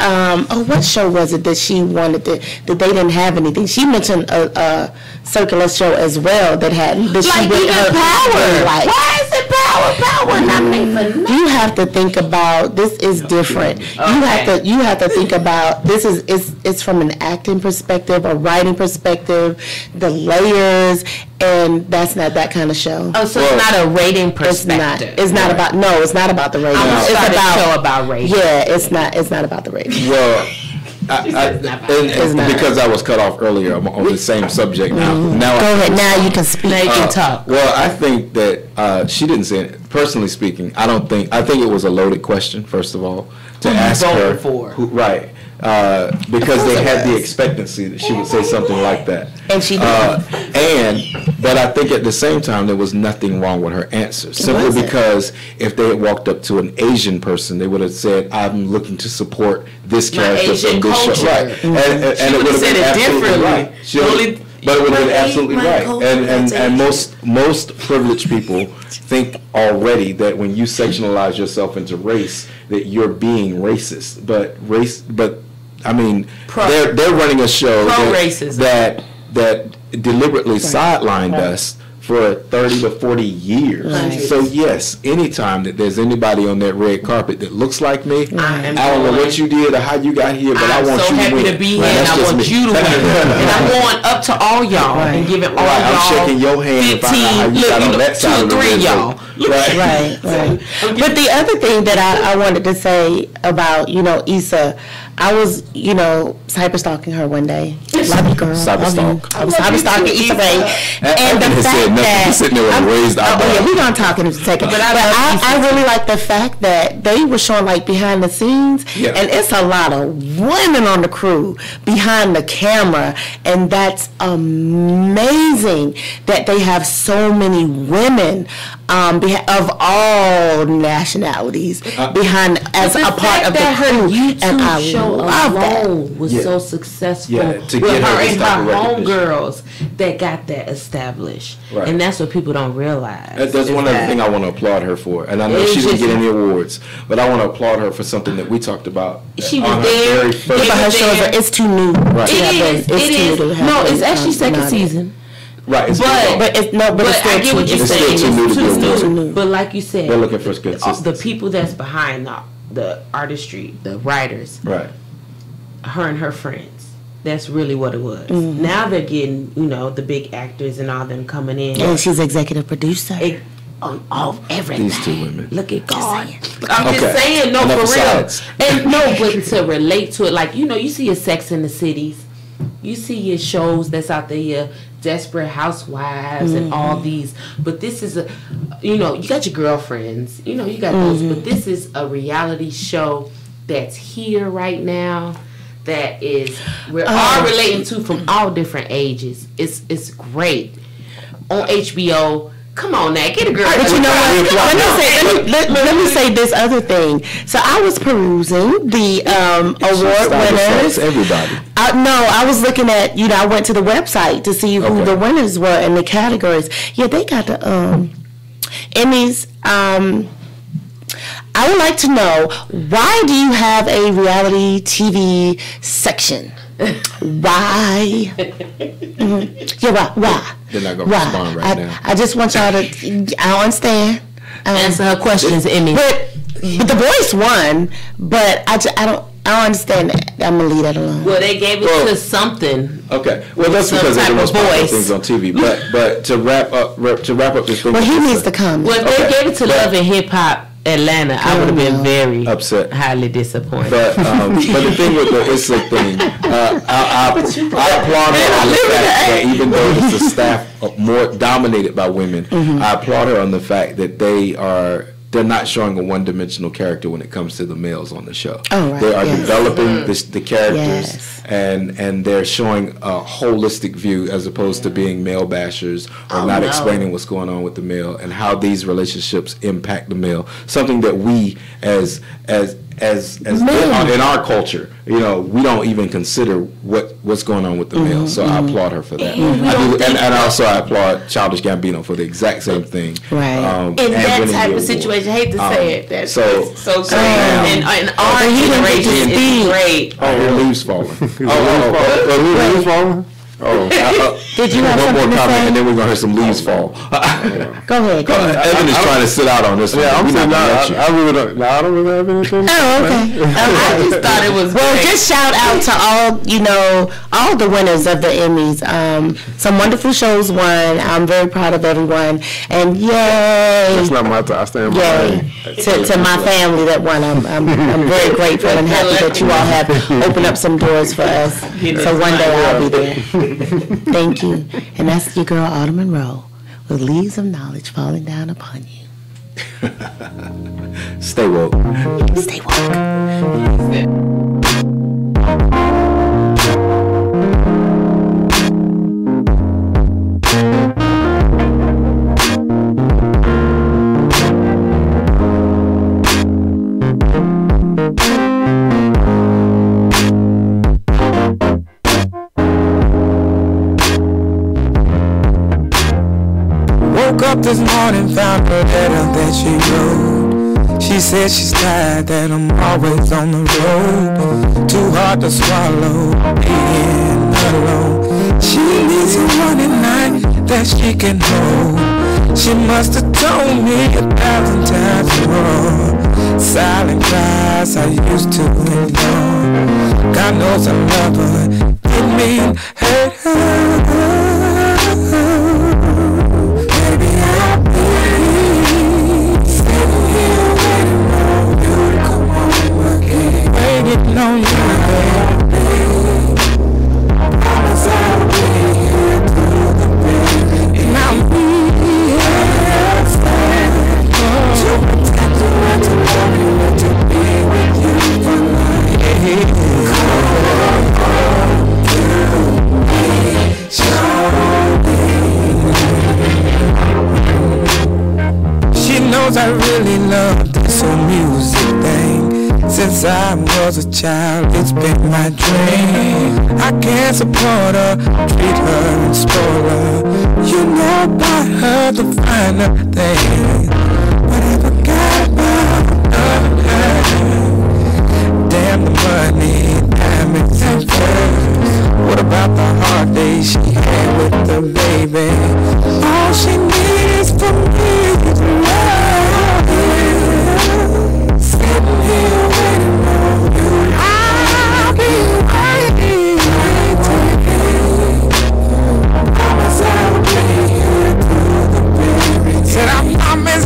what show was it that she wanted that they didn't have anything? She mentioned a circular show as well that had, that she went her power. Like, why is it power nominated for nothing? You have to think about, this is different. Okay. You have to think about, this is, it's from an acting perspective, a writing perspective, the layers, and that's not that kind of show. Oh, so it's not a rating perspective. It's not about it's not about the rating. It's about a show about rating. Yeah, it's not about the rating. Well, because I was cut off earlier on the same subject. Now go ahead. Now you can speak. Now you can talk. Well, I think that she didn't say it. Personally speaking, I think it was a loaded question. First of all, to ask her who, right. Because they had the expectancy that she would say something like that. And she did. But I think at the same time, there was nothing wrong with her answer. Simply because if they had walked up to an Asian person, they would have said, I'm looking to support this character from this show. Right. Mm-hmm. And it would have said it differently. Right. But it would have been absolutely right. And most privileged people think already that when you sectionalize yourself into race, that you're being racist. But I mean, they're running a show that deliberately sidelined us for 30 to 40 years. Right. So yes, anytime that there's anybody on that red carpet that looks like me, I don't know what you did or how you got here, but I want you to win. I'm so happy to be here, and I want you to win. And I'm going up to all y'all and giving all y'all I'm shaking your hand 15, how you got on that side of the red y'all. Right. But the other thing that I wanted to say about, Issa, I was, cyber stalking her one day. Love you, girl. Cyber stalk. I was cyber stalking Issa Rae. And the fact that he's sitting there with a raised eyebrow. Yeah, we're gonna talk in a second. But I really like the fact that they were showing like behind the scenes, and it's a lot of women on the crew behind the camera, and that's amazing that they have so many women of all nationalities behind as a part of the crew, and I love that. Was so successful to with get her and her homegirls that got that established, and that's what people don't realize. That's one other thing I want to applaud her for, and I know she didn't get any awards, but I want to applaud her for something that we talked about. She was there. Her show it's too new. Right. It is. No, it's actually second season. Right, but it's I get what you're saying. It's too new. But like you said, they're looking for consistency. The people that's behind the artistry, the writers, right? Her and her friends. That's really what it was. Mm-hmm. Now they're getting, the big actors and all them coming in. And she's executive producer. on everything. These two women. Look at God. Just I'm just saying, no, Enough for real. besides. And no, but to relate to it, like, you know, you see your Sex in the Cities. You see your shows that's out there, your Desperate Housewives and all these. But this is you know, you got your girlfriends. You know, you got those. But this is a reality show that's here right now. That is, we're all relating to from all different ages. It's great. On HBO. Come on now, get a girl. But you know what? Let me say this other thing. So I was perusing the award winners. Everybody. I was looking at, you know, I went to the website to see who the winners were in the categories. Yeah, they got the Emmys. I would like to know, why do you have a reality TV section? Why? Yeah, why? They're not going to respond right now. I just want y'all to, I don't understand. Answer her questions, Emmy. But The Voice won, but I don't understand that. I'm going to leave that alone. Well, they gave it to something. Okay. Well, that's because they're the most popular things on TV. But to wrap up this thing. Well, he needs to come. Well, if they gave it to Love and Hip Hop Atlanta, I would have been very upset, highly disappointed. But the thing with the ISLA thing, I applaud her on the fact that even though it's a staff more dominated by women, I applaud her on the fact that they're not showing a one-dimensional character when it comes to the males on the show. Oh, right. They are developing the characters, and they're showing a holistic view as opposed to being male bashers or not explaining what's going on with the male and how these relationships impact the male. Something that we as in our culture, you know, we don't even consider what's going on with the male. So I applaud her for that. And also I applaud Childish Gambino for the exact same thing. Right. In that type of situation, I hate to say it, that's so great. And our generation is great. I hear leaves falling. Leaves falling? Did you have one more something to comment, say? and then we're gonna hear some leaves fall. Go ahead. Evan is trying to sit out on this one. Yeah, I'm saying I really don't. I don't really have anything. Oh, okay. I just thought it was well. great. Just shout out to all the winners of the Emmys. Some wonderful shows won. I'm very proud of everyone, and yay! It's not my time. I stand by Yay to my family that won. I'm very grateful and happy that you all have opened up some doors for us. So one day I'll be there. Thank you. And that's your girl, Autumn Monroe, with leaves of knowledge falling down upon you. Stay woke. Stay woke. Up this morning, found her letter that she wrote. She said she's tired, that I'm always on the road. Too hard to swallow, being alone. She needs someone at night that she can hold. She must have told me 1,000 times more. Silent cries I used to ignore. God knows I love her, didn't mean hurt her. On you, baby. Promise I'll be here through the pain, and I'll be here to protect you and to love you and to be with you for life. She knows I really love this whole music thing. Since I was a child, it's been my dream. I can't support her, treat her and spoil her. You know about her, the finer thing. Whatever got about her. Damn the money, diamonds and furs. What about the hard days she had with the baby? All she needs for me to love you. Sitting here waiting on you. I'll be waiting. Promise I'll be here through the baby. Said I promise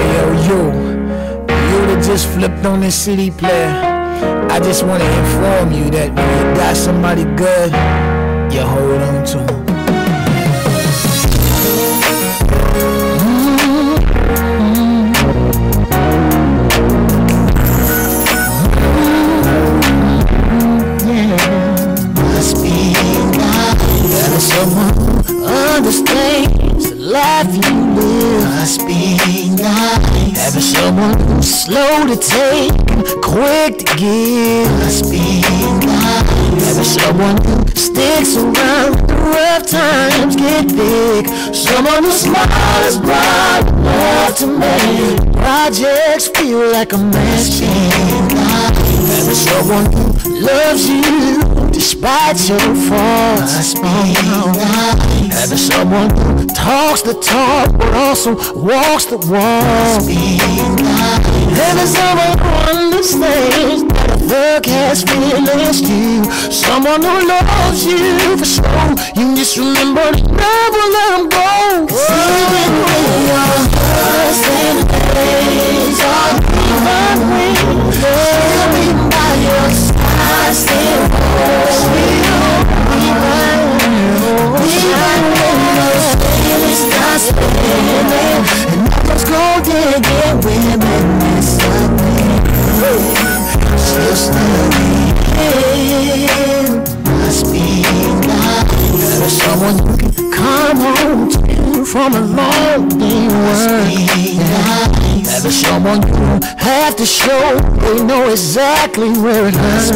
You that just flipped on this CD player, I just want to inform you that when you got somebody good, you hold on to them. Must be nice. Having someone who understands the life you live. Must be nice. Having someone who's slow to take and quick to give. Must be nice. Having someone who sticks around when the rough times get thick. Someone who's smart, is bright enough to make projects feel like a mess. Having someone who loves you despite your faults. Must be nice. Having someone who talks the talk but also walks the walk. Must be nice. Having someone who understands that a thug has feelings too. Someone who loves you for sure. You just remember to never let them go. Even when your hurts and days are gone, still be by your side, still and let's go dig in women and something. She'll still be here. Must be nice. There's someone who can come home to you from a long day work. There's someone you don't have to show. They know exactly where it hurts.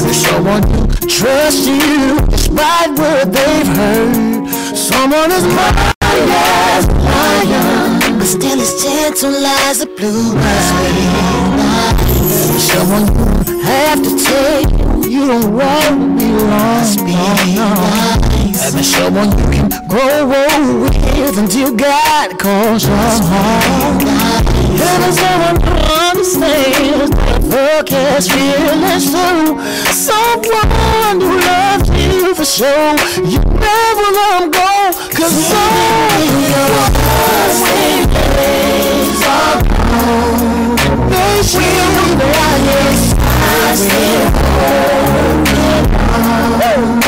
There's someone who trusts you despite what they've heard. Someone is mighty as a lion, but still as gentle as a blue bird. Someone you have to take, you don't want to be lost. Having someone you can grow old with until God calls you home. Having someone who understands that fuck has feelings too. Someone who loves you for sure. You never let them go, 'cause your days are gone. They will be by your side, still holding on.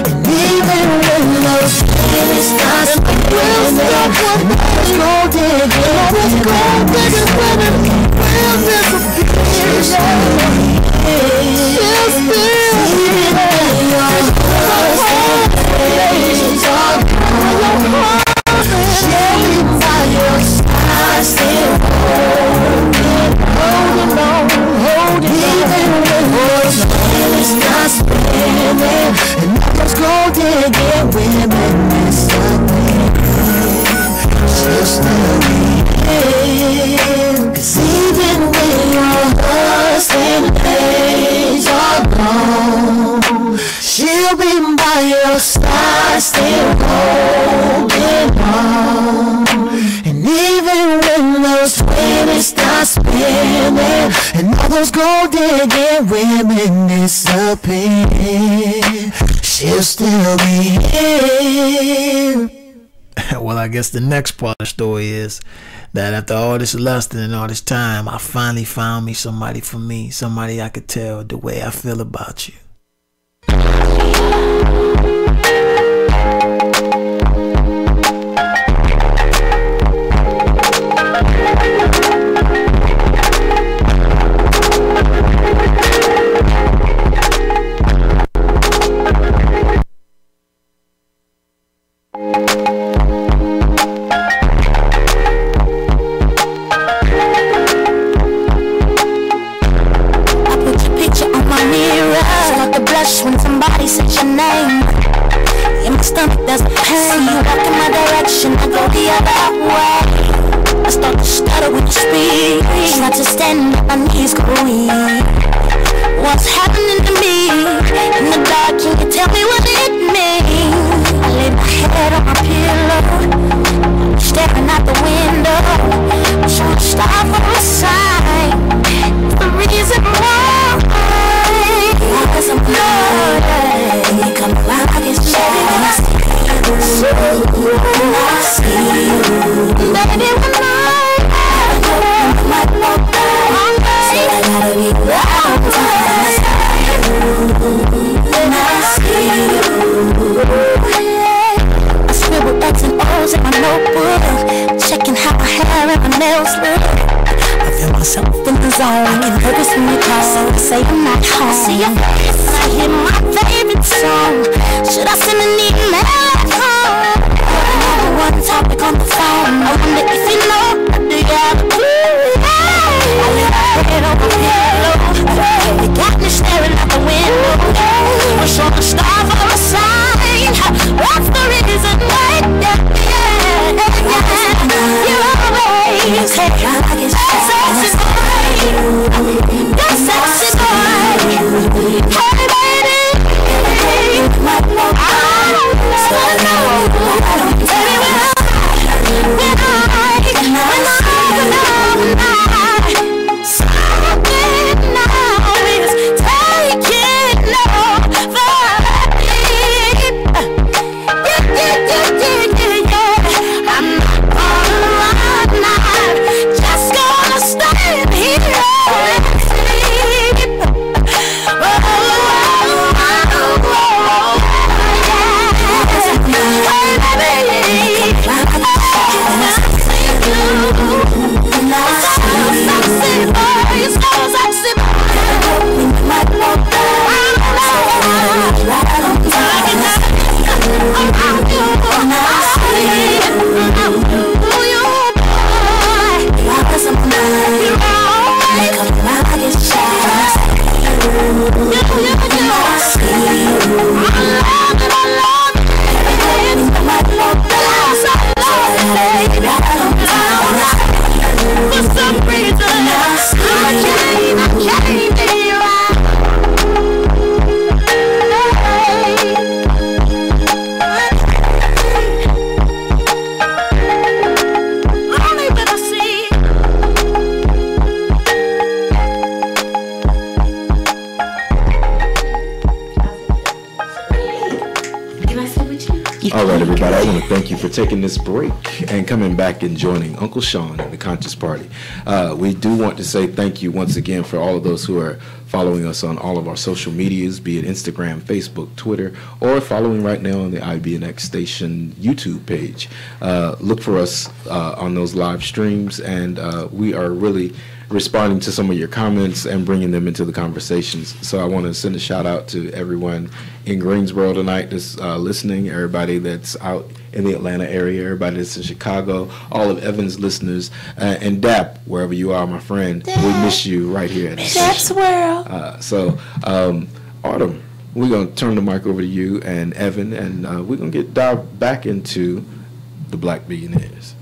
And even when those feelings start spinning, let's go digging, let's go digging, we'll disappear. You'll still be there. Your days are gone. She'll be by your side, still holding on, even when those feelings start spinning. And let's go digging, women and something. She'll still be here. 'Cause even when your hurts and days are gone, she'll be by your side, still holding on. And even when those feelings start spinning, and all those gold digging women disappear, she'll still be here. Well, I guess the next part of the story is that after all this lusting and all this time, I finally found me somebody for me, somebody I could tell the way I feel about you. When somebody says your name, in my stomach there's a pain. You walk in my direction, I go the other way. I start to stutter when you speak, try to stand on my knees, go weak. What's happening to me? In the dark, can you tell me what it means? I lay my head on my pillow, staring out the window, trying to stop from my side. The reason why, because I'm bloody. You come around, I get shady when I see you. Baby, when I everyone else look. I feel myself in the zone, and purpose when you call, so I say I'm not home. I see your face, I hear my favorite song. Should I send an email at home? Another one topic on the phone. I wonder if you know, do you have a clue? I lay my head on my pillow. You got me staring out the window. Wish on a star for a sign. What's the reason? You're always sexy boy. You're sexy boy. Hey baby, I know. Baby, something now is taking over. I'm not gonna run now, just gonna stand here and sleep. All right, everybody, I want to thank you for taking this break and coming back and joining Uncle Sean and the Conscious Party. We do want to say thank you once again for all of those who are following us on all of our social medias, be it Instagram, Facebook, Twitter, or following right now on the IBNX station YouTube page. Look for us on those live streams, and we are really responding to some of your comments and bringing them into the conversations. So I want to send a shout out to everyone in Greensboro tonight that's listening, everybody that's out in the Atlanta area, everybody that's in Chicago, all of Evan's listeners, and Dap, wherever you are, my friend. Dap. We miss you right here at the Dap's World. Autumn, we're going to turn the mic over to you and Evan, and we're going to dive back into the Black Billionaires.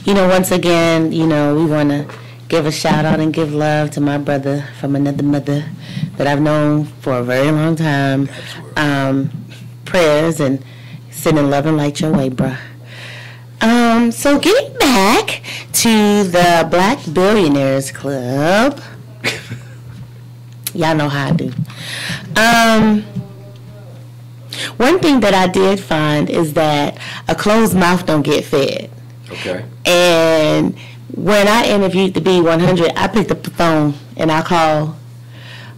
Once again, we want to give a shout out and give love to my brother from another mother that I've known for a very long time. Prayers and sending love and light your way, bruh. So getting back to the Black Billionaires Club. Y'all know how I do. One thing that I did find is that a closed mouth don't get fed. Okay. And when I interviewed the B100, I picked up the phone and I called,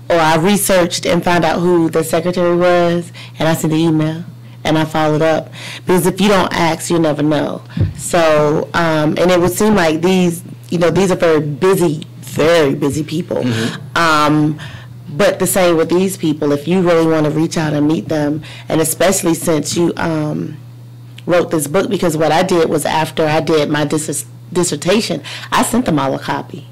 or I researched and found out who the secretary was, and I sent an email and I followed up, because if you don't ask, you'll never know. So, and it would seem like these are very busy people. Mm-hmm. But the same with these people, if you really want to reach out and meet them, and especially since you wrote this book, because what I did was after I did my dissertation, I sent them all a copy,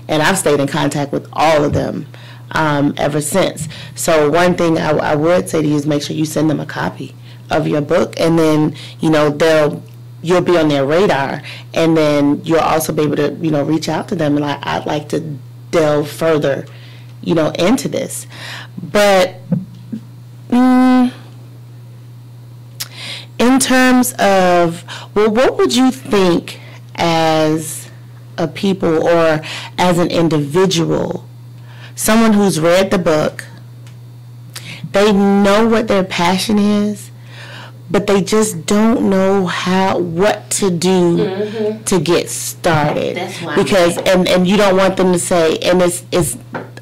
and I've stayed in contact with all of them ever since. So one thing I would say to you is make sure you send them a copy of your book, and then you'll be on their radar, and then you'll also be able to reach out to them and I'd like to delve further into this. But in terms of, what would you think as a people or as an individual, someone who's read the book, they know what their passion is, but they just don't know what to do to get started? That's why. Because and you don't want them to say, and it's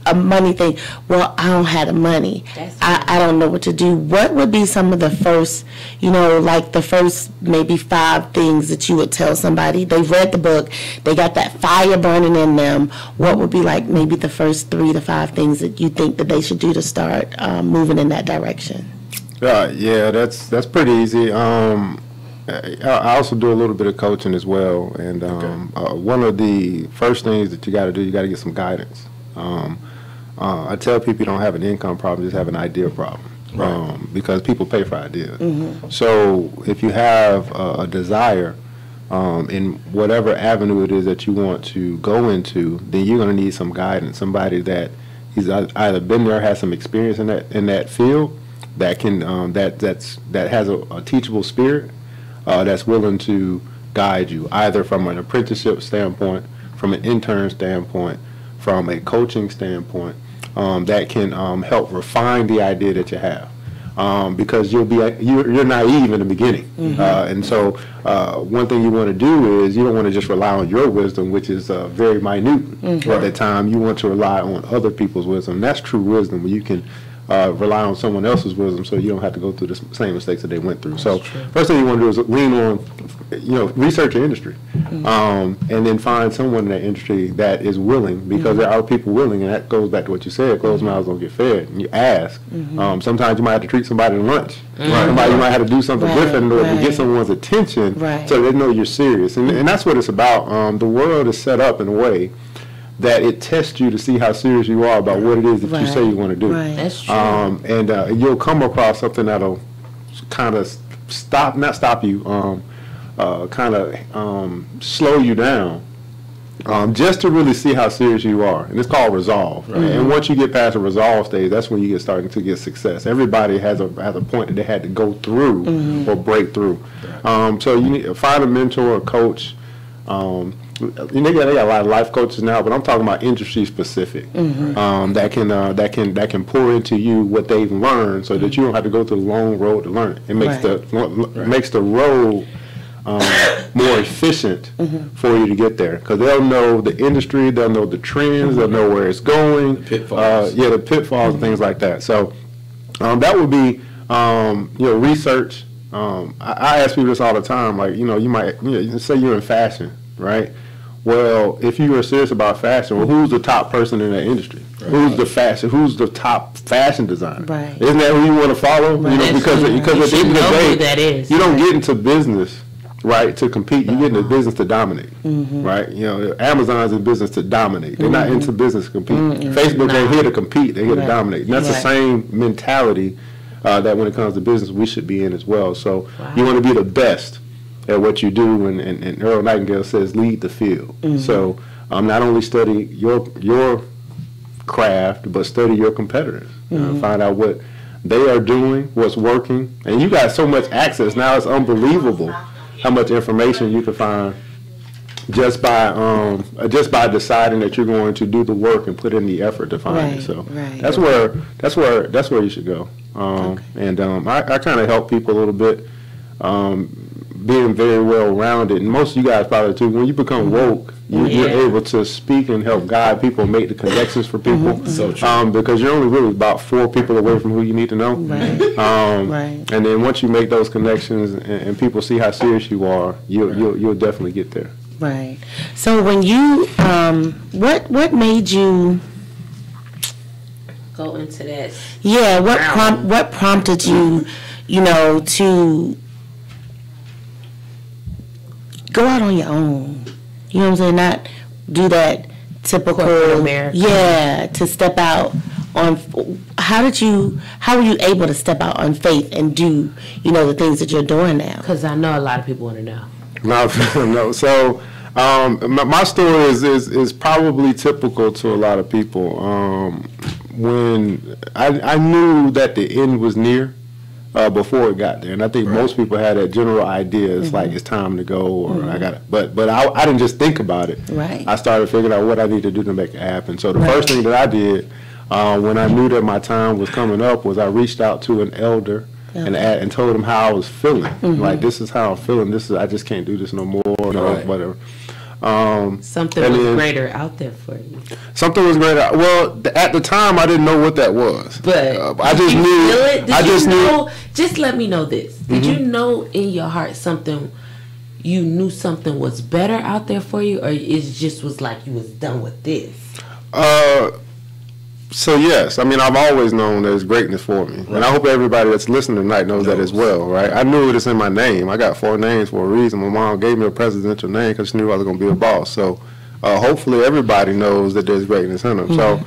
a money thing. Well, I don't have the money. I don't know what to do. What would be some of the first, like the first maybe 5 things that you would tell somebody? They've read the book, they got that fire burning in them. What would be like maybe the first 3 to 5 things that you think that they should do to start moving in that direction? Yeah, that's pretty easy. I also do a little bit of coaching as well, and one of the first things that you got to do, you got to get some guidance. I tell people you don't have an income problem, just have an idea problem. Right. Because people pay for ideas. Mm-hmm. So if you have a desire in whatever avenue it is that you want to go into, then you're going to need some guidance, somebody that he's either been there, has some experience in that field, that can that has a teachable spirit, that's willing to guide you, either from an apprenticeship standpoint, from an intern standpoint, from a coaching standpoint, that can help refine the idea that you have. Because you're naive in the beginning, mm-hmm. And so one thing you want to do is you don't want to just rely on your wisdom, which is very minute mm-hmm. at that time. You want to rely on other people's wisdom. That's true wisdom, when you can rely on someone else's wisdom, so you don't have to go through the same mistakes that they went through. That's so true. First thing you want to do is lean on, research your industry, mm-hmm. And then find someone in that industry that is willing, because mm-hmm. there are people willing, and that goes back to what you said, closed mm-hmm. mouths don't get fed. And you ask. Mm-hmm. Sometimes you might have to treat somebody to lunch. Mm-hmm. Somebody, you might have to do something different in order to get someone's attention, so they know you're serious. And that's what it's about. The world is set up in a way that it tests you to see how serious you are about what it is that you say you want to do. Right. That's true. And you'll come across something that'll kind of not stop you, kind of slow you down, just to really see how serious you are. And it's called resolve. Right? Mm-hmm. And once you get past the resolve stage, that's when you get starting to get success. Everybody has a point that they had to go through mm-hmm. or break through. So you need to find a mentor or coach. They got a lot of life coaches now, but I'm talking about industry specific, mm-hmm. That can pour into you what they've learned, so that you don't have to go through the long road to learn it. It makes makes the road more efficient mm-hmm. for you to get there, because they'll know the industry, they'll know the trends, mm-hmm. they'll know where it's going, the pitfalls, the pitfalls mm-hmm. and things like that. So that would be research. I ask people this all the time, like you might say you're in fashion, right? Well, if you are serious about fashion, well, who's the top person in that industry? Right. Who's the top fashion designer? Right. Isn't that who you want to follow? Right. Because at the end of the day, you don't get into business, right, to compete. You get into business to dominate, mm-hmm. right? Amazon's in business to dominate. They're mm-hmm. not into business to compete. Mm-hmm. Facebook ain't here to compete. They're here to dominate. And that's the same mentality that when it comes to business, we should be in as well. So you want to be the best at what you do, and Earl Nightingale says, lead the field. Mm-hmm. So not only study your craft, but study your competitors. Mm-hmm. Find out what they are doing, what's working. And you got so much access now, it's unbelievable how much information you can find just by deciding that you're going to do the work and put in the effort to find it. So that's where you should go. And I kind of help people a little bit, being very well rounded, and most of you guys probably too. When you become woke, you're able to speak and help guide people, make the connections for people. Mm-hmm. So true. Because you're only really about 4 people away from who you need to know. Right. And then once you make those connections and people see how serious you are, you'll definitely get there. Right. So when you, what made you go into that? Yeah. What prompted you, to go out on your own? You know what I'm saying? Not do that typical American. Yeah, to step out on. How were you able to step out on faith and do the things that you're doing now? Because I know a lot of people want to know. No. So my story is probably typical to a lot of people. When I knew that the end was near before it got there, and I think most people had that general idea. It's like it's time to go, or I got it. But I didn't just think about it. Right. I started figuring out what I need to do to make it happen. So the first thing that I did when I knew that my time was coming up was I reached out to an elder and told him how I was feeling. Mm-hmm. Like, this is how I'm feeling. I just can't do this no more. Whatever. Something and was then greater out there for you. Something was greater. Well, at the time, I didn't know what that was. But I just did you knew. feel it? Did I you just know? knew. Just let me know this. Did you know in your heart something? You knew something was better out there for you, or it just was like you was done with this? So yes, I mean I've always known there's greatness for me, and I hope everybody that's listening tonight knows that as well, right? I knew it's in my name. I got 4 names for a reason. My mom gave me a presidential name because she knew I was going to be a boss. So hopefully everybody knows that there's greatness in them. So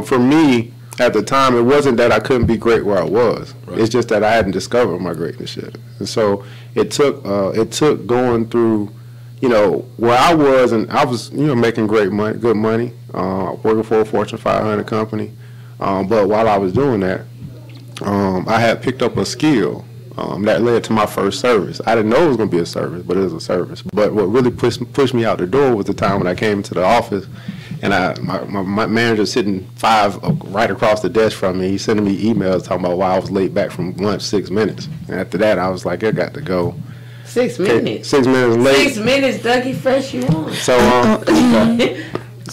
for me at the time, it wasn't that I couldn't be great where I was. Right. It's just that I hadn't discovered my greatness yet, and so it took going through, where I was, and I was, making great money, good money, working for a Fortune 500 company. But while I was doing that, I had picked up a skill that led to my first service. I didn't know it was going to be a service, but it was a service. But what really pushed me out the door was the time when I came into the office, and my manager sitting right across the desk from me. He's sending me emails talking about why I was late back from lunch 6 minutes. And after that, I was like, I got to go. 6 minutes. 6 minutes late. 6 minutes, Dougie Fresh, you on? So,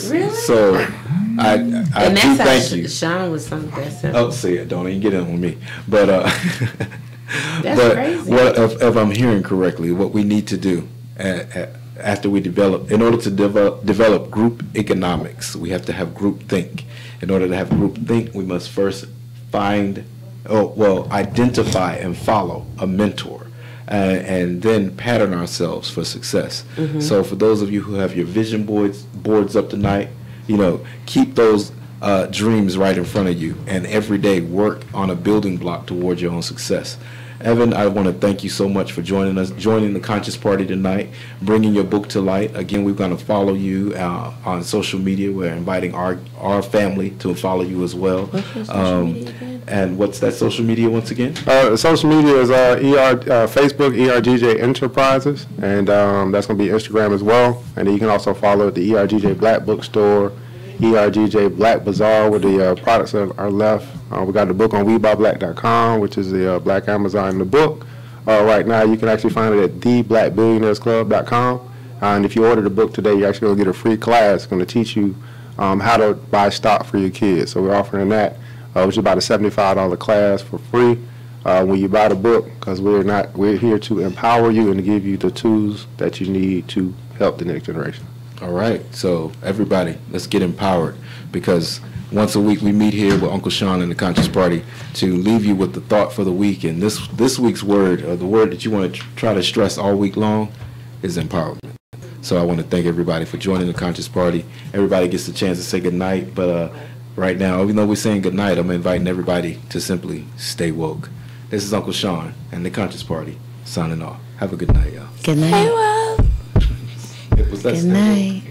really? So, I and do that's thank how you. Sean was something that's Oh, see it. Don't even get in on me. But that's crazy. If I'm hearing correctly, what we need to do after we in order to develop group economics, we have to have group think. In order to have group think, we must first identify and follow a mentor. And then pattern ourselves for success. So for those of you who have your vision boards up tonight, keep those dreams right in front of you, and every day work on a building block towards your own success. Evan, I want to thank you so much for joining the Conscious Party tonight, bringing your book to light. Again, we're going to follow you on social media. We're inviting our family to follow you as well. What's your social media again? And what's that social media once again? Social media is Facebook, ERGJ Enterprises, and that's going to be Instagram as well. And then you can also follow the ERGJ Black Bookstore, ERGJ Black Bazaar, where the products are left. We got the book on WeBuyBlack.com, which is the Black Amazon in the book. Right now, you can actually find it at theblackbillionairesclub.com. And if you order the book today, you're actually going to get a free class going to teach you how to buy stock for your kids. So we're offering that, which is about a $75 class for free when you buy the book, because we're here to empower you and to give you the tools that you need to help the next generation. All right, so everybody, let's get empowered, because once a week we meet here with Uncle Sean and the Conscious Party to leave you with the thought for the week. And this week's word, or the word that you want to try to stress all week long, is empowerment. So I want to thank everybody for joining the Conscious Party. Everybody gets the chance to say goodnight, but right now, even though we're saying goodnight, I'm inviting everybody to simply stay woke. This is Uncle Sean and the Conscious Party signing off. Have a good night, y'all. Good night. Was that Good night.